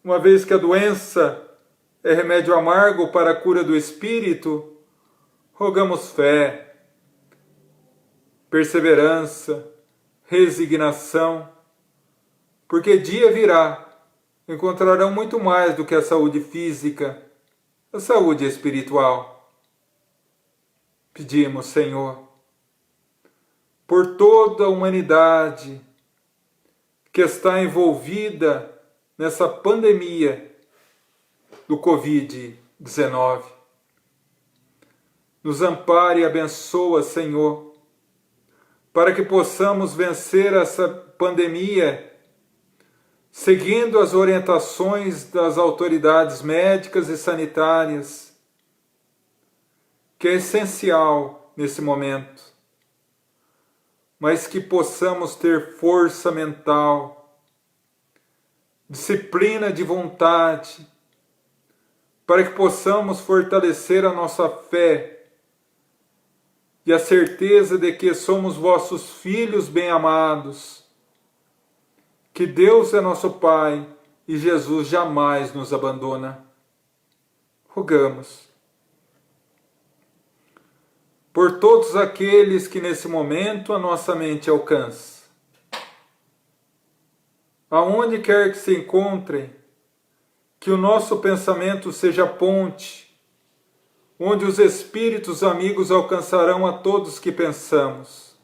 uma vez que a doença é remédio amargo para a cura do espírito, rogamos fé, perseverança, resignação, porque dia virá, encontrarão muito mais do que a saúde física, a saúde espiritual. Pedimos, Senhor, por toda a humanidade que está envolvida nessa pandemia do Covid-19. Nos ampare e abençoa, Senhor, para que possamos vencer essa pandemia seguindo as orientações das autoridades médicas e sanitárias, que é essencial nesse momento, mas que possamos ter força mental, disciplina de vontade, para que possamos fortalecer a nossa fé e a certeza de que somos vossos filhos bem-amados, que Deus é nosso Pai e Jesus jamais nos abandona. Rogamos por todos aqueles que nesse momento a nossa mente alcança, aonde quer que se encontrem, que o nosso pensamento seja ponte, onde os espíritos amigos alcançarão a todos que pensamos,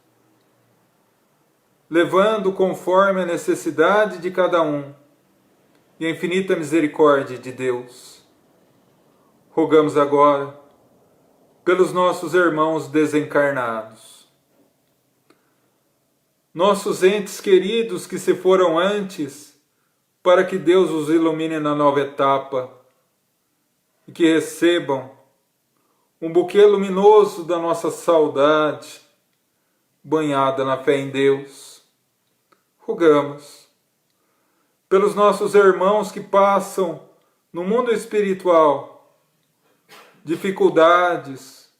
levando conforme a necessidade de cada um, e a infinita misericórdia de Deus. Rogamos agora pelos nossos irmãos desencarnados, nossos entes queridos que se foram antes, para que Deus os ilumine na nova etapa e que recebam um buquê luminoso da nossa saudade, banhada na fé em Deus. Rogamos pelos nossos irmãos que passam no mundo espiritual dificuldades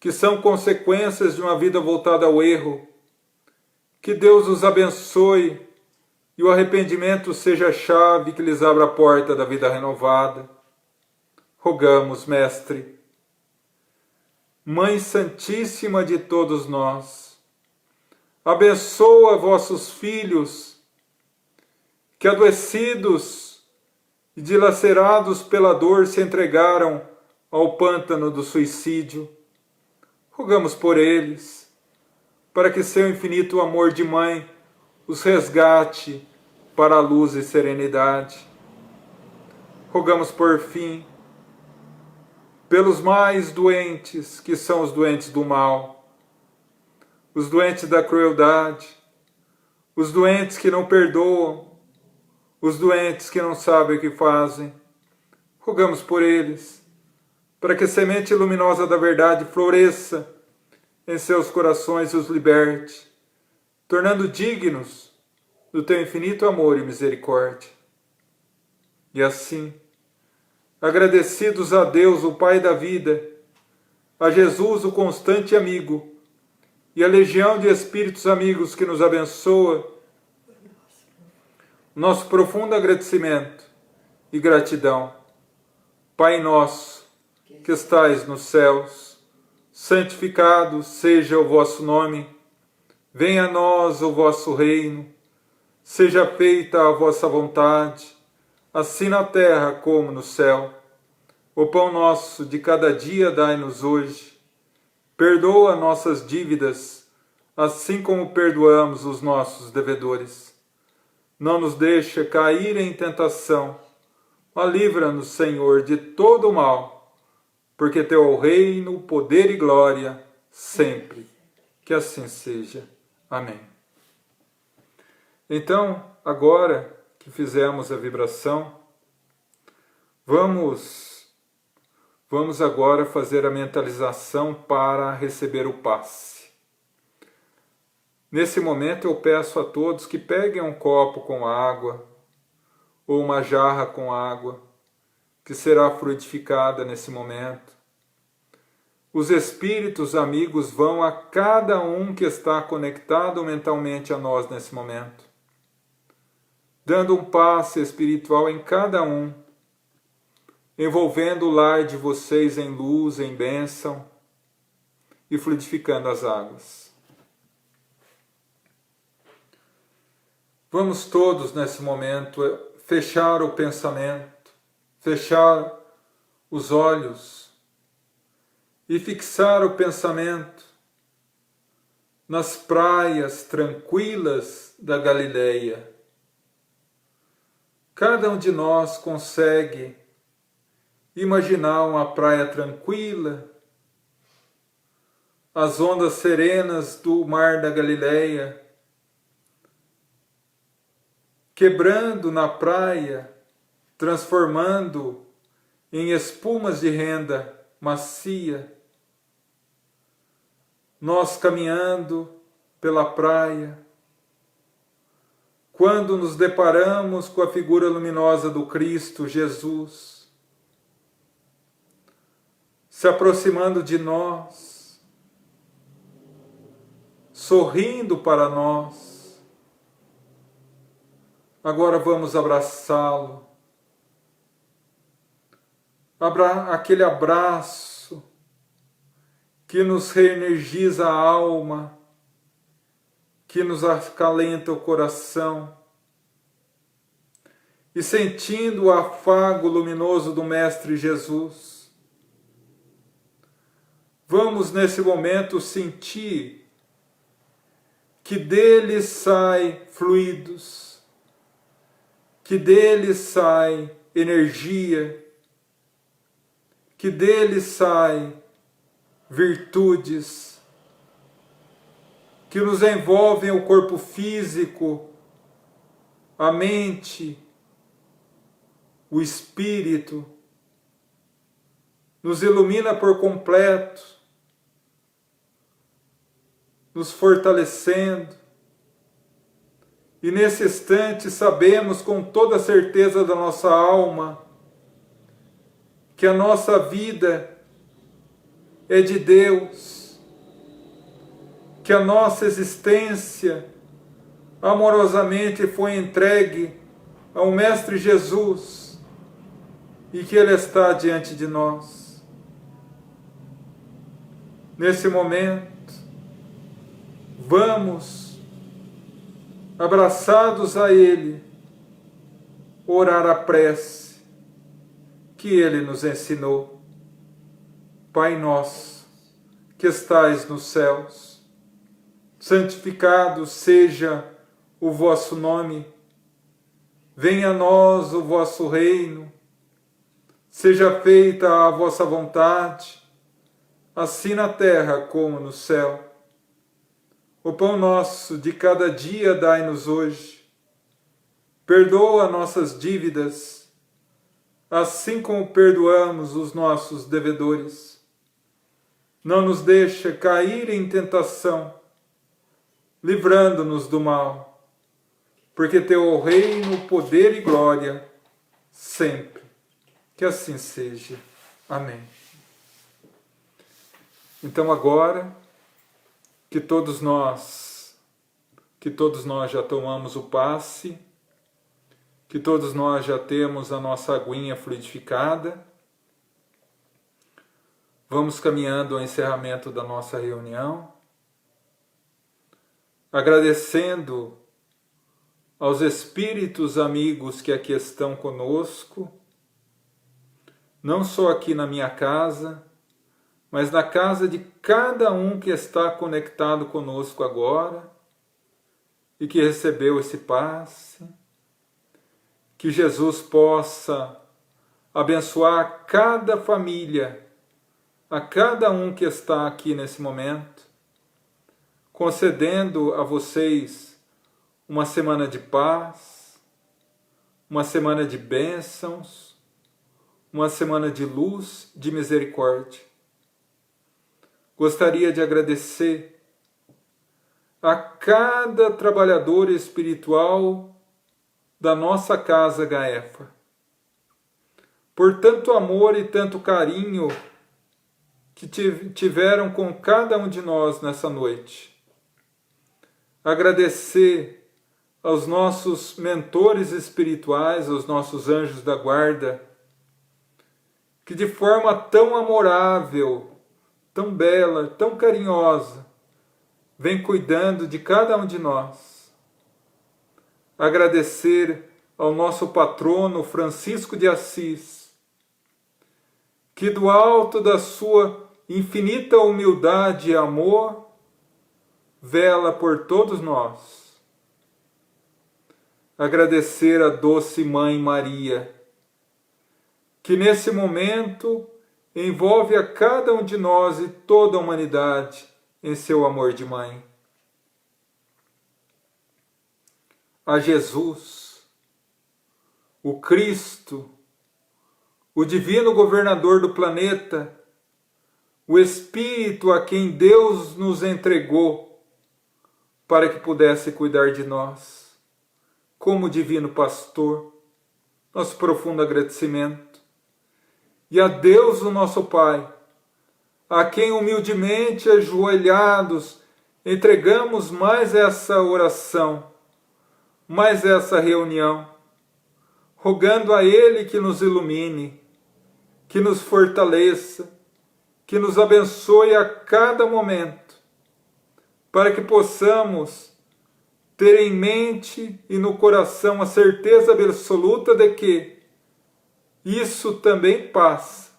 que são consequências de uma vida voltada ao erro. Que Deus os abençoe e o arrependimento seja a chave que lhes abra a porta da vida renovada. Rogamos, Mestre, Mãe Santíssima de todos nós, abençoa vossos filhos que, adoecidos e dilacerados pela dor, se entregaram ao pântano do suicídio. Rogamos por eles, para que seu infinito amor de mãe os resgate para a luz e serenidade. Rogamos por fim pelos mais doentes, que são os doentes do mal, os doentes da crueldade, os doentes que não perdoam, os doentes que não sabem o que fazem. Rogamos por eles, para que a semente luminosa da verdade floresça em seus corações e os liberte, tornando dignos do teu infinito amor e misericórdia. E assim, agradecidos a Deus, o Pai da vida, a Jesus, o constante amigo, e a legião de espíritos amigos que nos abençoa, nosso profundo agradecimento e gratidão. Pai nosso, que estais nos céus, santificado seja o vosso nome. Venha a nós o vosso reino. Seja feita a vossa vontade, assim na terra como no céu. O pão nosso de cada dia dai-nos hoje. Perdoa nossas dívidas, assim como perdoamos os nossos devedores. Não nos deixa cair em tentação, mas livra-nos, Senhor, de todo o mal, porque teu é o reino, poder e glória, sempre. Que assim seja. Amém. Então, agora que fizemos a vibração, vamos agora fazer a mentalização para receber o passe. Nesse momento eu peço a todos que peguem um copo com água ou uma jarra com água, que será fluidificada nesse momento. Os espíritos amigos vão a cada um que está conectado mentalmente a nós nesse momento, dando um passe espiritual em cada um, envolvendo o lar de vocês em luz, em bênção e fluidificando as águas. Vamos todos nesse momento fechar o pensamento, fechar os olhos e fixar o pensamento nas praias tranquilas da Galileia. Cada um de nós consegue imaginar uma praia tranquila, as ondas serenas do mar da Galileia, quebrando na praia, transformando em espumas de renda macia. Nós caminhando pela praia, quando nos deparamos com a figura luminosa do Cristo Jesus, se aproximando de nós, sorrindo para nós. Agora vamos abraçá-lo. Aquele abraço que nos reenergiza a alma, que nos acalenta o coração. E sentindo o afago luminoso do Mestre Jesus, vamos nesse momento sentir que dele saem fluidos, que dele sai energia, que dele sai virtudes, que nos envolvem o corpo físico, a mente, o espírito, nos ilumina por completo, nos fortalecendo. E nesse instante sabemos com toda a certeza da nossa alma que a nossa vida é de Deus, que a nossa existência amorosamente foi entregue ao Mestre Jesus e que Ele está diante de nós. Nesse momento, vamos, abraçados a Ele, orar a prece que Ele nos ensinou. Pai nosso, que estais nos céus, santificado seja o vosso nome. Venha a nós o vosso reino. Seja feita a vossa vontade, assim na terra como no céu. O pão nosso de cada dia dai-nos hoje. Perdoa nossas dívidas, assim como perdoamos os nossos devedores. Não nos deixa cair em tentação, livrando-nos do mal, porque teu é o reino, poder e glória, sempre. Que assim seja. Amém. Então agora, que todos nós já tomamos o passe, que todos nós já temos a nossa aguinha fluidificada, vamos caminhando ao encerramento da nossa reunião, agradecendo aos espíritos amigos que aqui estão conosco, não só aqui na minha casa, mas na casa de cada um que está conectado conosco agora e que recebeu esse passe. Que Jesus possa abençoar cada família, a cada um que está aqui nesse momento, concedendo a vocês uma semana de paz, uma semana de bênçãos, uma semana de luz, de misericórdia. Gostaria de agradecer a cada trabalhador espiritual da nossa casa Gaefa, por tanto amor e tanto carinho que tiveram com cada um de nós nessa noite. Agradecer aos nossos mentores espirituais, aos nossos anjos da guarda, que de forma tão amorável, tão bela, tão carinhosa, vem cuidando de cada um de nós. Agradecer ao nosso patrono Francisco de Assis, que do alto da sua infinita humildade e amor, vela por todos nós. Agradecer a doce Mãe Maria, que nesse momento envolve a cada um de nós e toda a humanidade em seu amor de mãe. A Jesus, o Cristo, o divino governador do planeta, o Espírito a quem Deus nos entregou para que pudesse cuidar de nós, como divino pastor, nosso profundo agradecimento. E a Deus, o nosso Pai, a quem humildemente ajoelhados entregamos mais essa oração, mais essa reunião, rogando a Ele que nos ilumine, que nos fortaleça, que nos abençoe a cada momento, para que possamos ter em mente e no coração a certeza absoluta de que isso também passa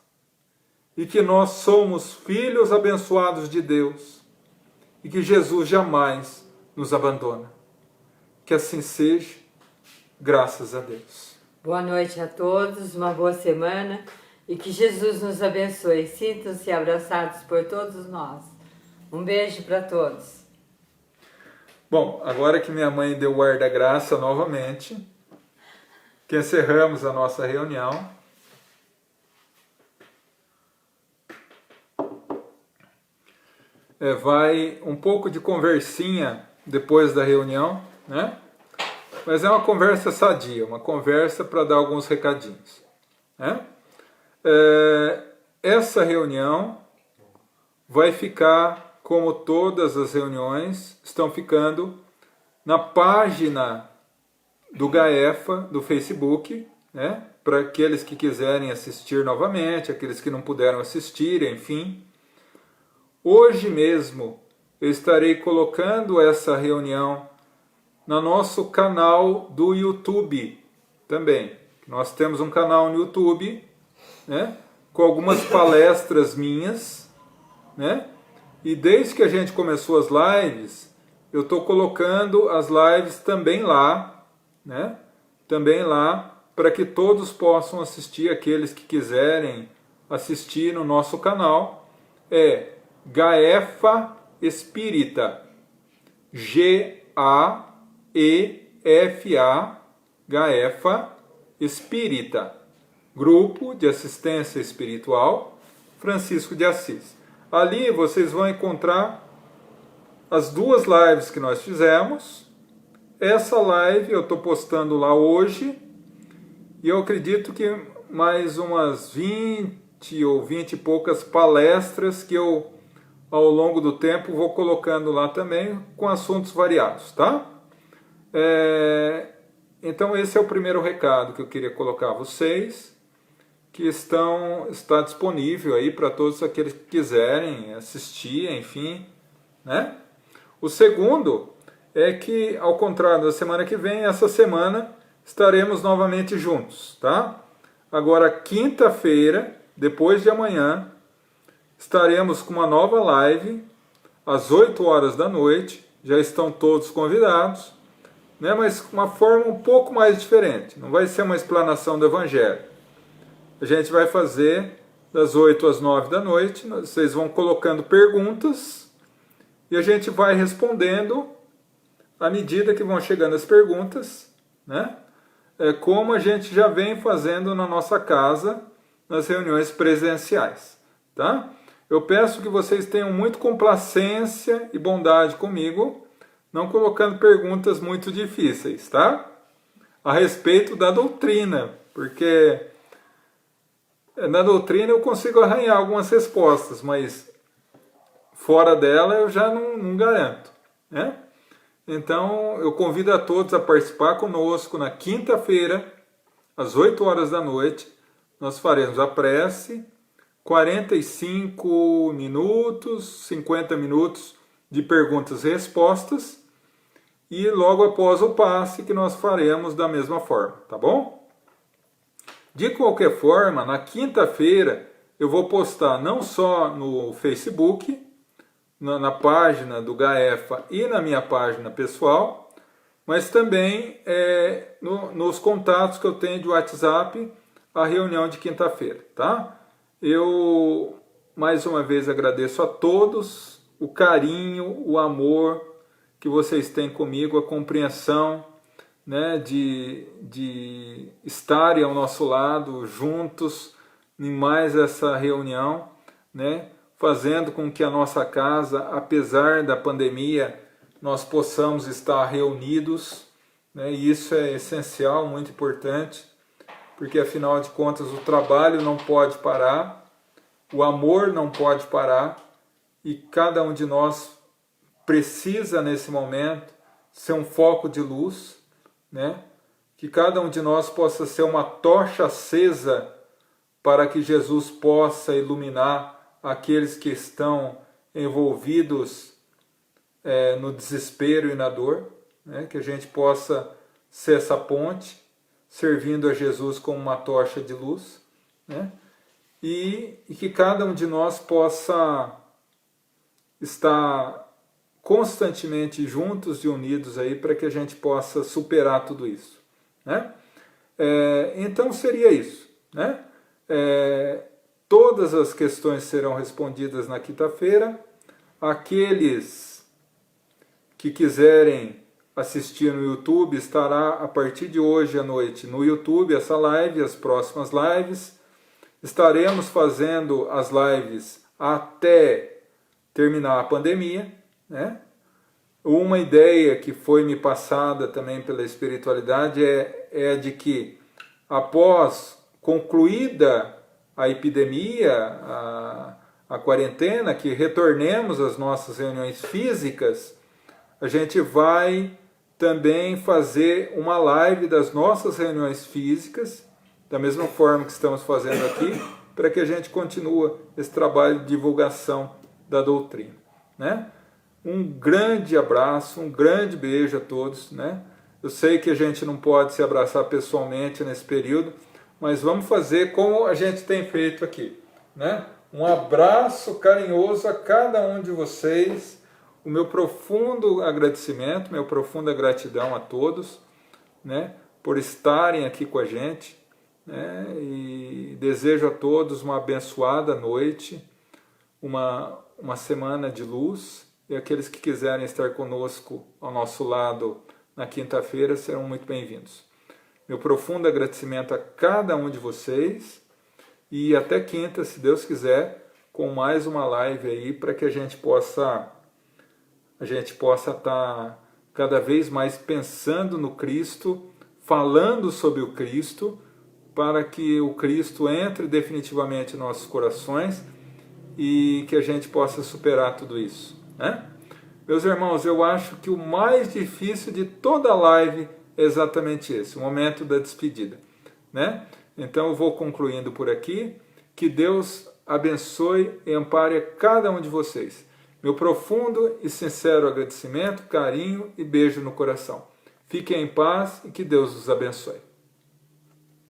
e que nós somos filhos abençoados de Deus e que Jesus jamais nos abandona. Que assim seja, Graças a Deus. Boa noite a todos, uma boa semana e que Jesus nos abençoe. Sintam-se abraçados por todos nós. Um beijo para todos. Bom, agora que minha mãe deu o ar da graça novamente, que encerramos a nossa reunião, vai um pouco de conversinha depois da reunião, né? Mas é uma conversa sadia, uma conversa para dar alguns recadinhos, né? Essa reunião vai ficar, como todas as reuniões, estão ficando na página do GAEFA, do Facebook, né? Para aqueles que quiserem assistir novamente, aqueles que não puderam assistir, enfim. Hoje mesmo eu estarei colocando essa reunião no nosso canal do YouTube também. Nós temos um canal no YouTube, né, com algumas palestras minhas, né? E desde que a gente começou as lives, eu estou colocando as lives também lá, né? Também lá, para que todos possam assistir, aqueles que quiserem assistir no nosso canal. É GAEFA Espírita, G-A-E-F-A, GAEFA Espírita, Grupo de Assistência Espiritual Francisco de Assis. Ali vocês vão encontrar as duas lives que nós fizemos. Essa live eu estou postando lá hoje, e eu acredito que mais umas 20 ou 20 e poucas palestras que eu, ao longo do tempo, vou colocando lá também, com assuntos variados, tá? Então esse é o primeiro recado que eu queria colocar a vocês, que está disponível aí para todos aqueles que quiserem assistir, enfim, né? O segundo é que, ao contrário da semana que vem, essa semana estaremos novamente juntos, tá? Agora, quinta-feira, depois de amanhã, estaremos com uma nova live, às 8 horas da noite, já estão todos convidados, né? Mas uma forma um pouco mais diferente, não vai ser uma explanação do Evangelho. A gente vai fazer das 8 às 9 da noite, vocês vão colocando perguntas e a gente vai respondendo à medida que vão chegando as perguntas, né? Como a gente já vem fazendo na nossa casa, nas reuniões presenciais, tá? Eu peço que vocês tenham muito complacência e bondade comigo, não colocando perguntas muito difíceis, tá? A respeito da doutrina, porque na doutrina eu consigo arranhar algumas respostas, mas fora dela eu já não garanto, né? Então eu convido a todos a participar conosco na quinta-feira, às 8 horas da noite. Nós faremos a prece, 45 minutos, 50 minutos de perguntas e respostas, e logo após o passe que nós faremos da mesma forma, tá bom? De qualquer forma, na quinta-feira eu vou postar não só no Facebook, na página do GAEFA e na minha página pessoal, mas também nos contatos que eu tenho de WhatsApp, a reunião de quinta-feira, tá? Eu, mais uma vez, agradeço a todos o carinho, o amor que vocês têm comigo, a compreensão, né, de estarem ao nosso lado, juntos, em mais essa reunião, né, fazendo com que a nossa casa, apesar da pandemia, nós possamos estar reunidos, né, e isso é essencial, muito importante, porque afinal de contas o trabalho não pode parar, o amor não pode parar, e cada um de nós precisa nesse momento ser um foco de luz, né? Que cada um de nós possa ser uma tocha acesa para que Jesus possa iluminar aqueles que estão envolvidos no desespero e na dor, né? Que a gente possa ser essa ponte, servindo a Jesus como uma tocha de luz, né? E que cada um de nós possa estar constantemente juntos e unidos aí para que a gente possa superar tudo isso, né? Então seria isso, né? Todas as questões serão respondidas na quinta-feira. Aqueles que quiserem assistir no YouTube, estará a partir de hoje à noite no YouTube essa live, as próximas lives. Estaremos fazendo as lives até terminar a pandemia, né? Uma ideia que foi me passada também pela espiritualidade é de que após concluída a epidemia, a quarentena, que retornemos às nossas reuniões físicas, a gente vai também fazer uma live das nossas reuniões físicas, da mesma forma que estamos fazendo aqui, para que a gente continue esse trabalho de divulgação da doutrina, né? Um grande abraço, um grande beijo a todos, né? Eu sei que a gente não pode se abraçar pessoalmente nesse período, mas vamos fazer como a gente tem feito aqui, né? Um abraço carinhoso a cada um de vocês, o meu profundo agradecimento, minha profunda gratidão a todos, né? Por estarem aqui com a gente, né? E desejo a todos uma abençoada noite, uma semana de luz, e aqueles que quiserem estar conosco ao nosso lado na quinta-feira serão muito bem-vindos. Meu profundo agradecimento a cada um de vocês e até quinta, se Deus quiser, com mais uma live aí para que a gente possa estar cada vez mais pensando no Cristo, falando sobre o Cristo, para que o Cristo entre definitivamente em nossos corações e que a gente possa superar tudo isso, né? Meus irmãos, eu acho que o mais difícil de toda a live é exatamente esse, o momento da despedida, né? Então eu vou concluindo por aqui. Que Deus abençoe e ampare a cada um de vocês. Meu profundo e sincero agradecimento, carinho e beijo no coração. Fiquem em paz e que Deus os abençoe.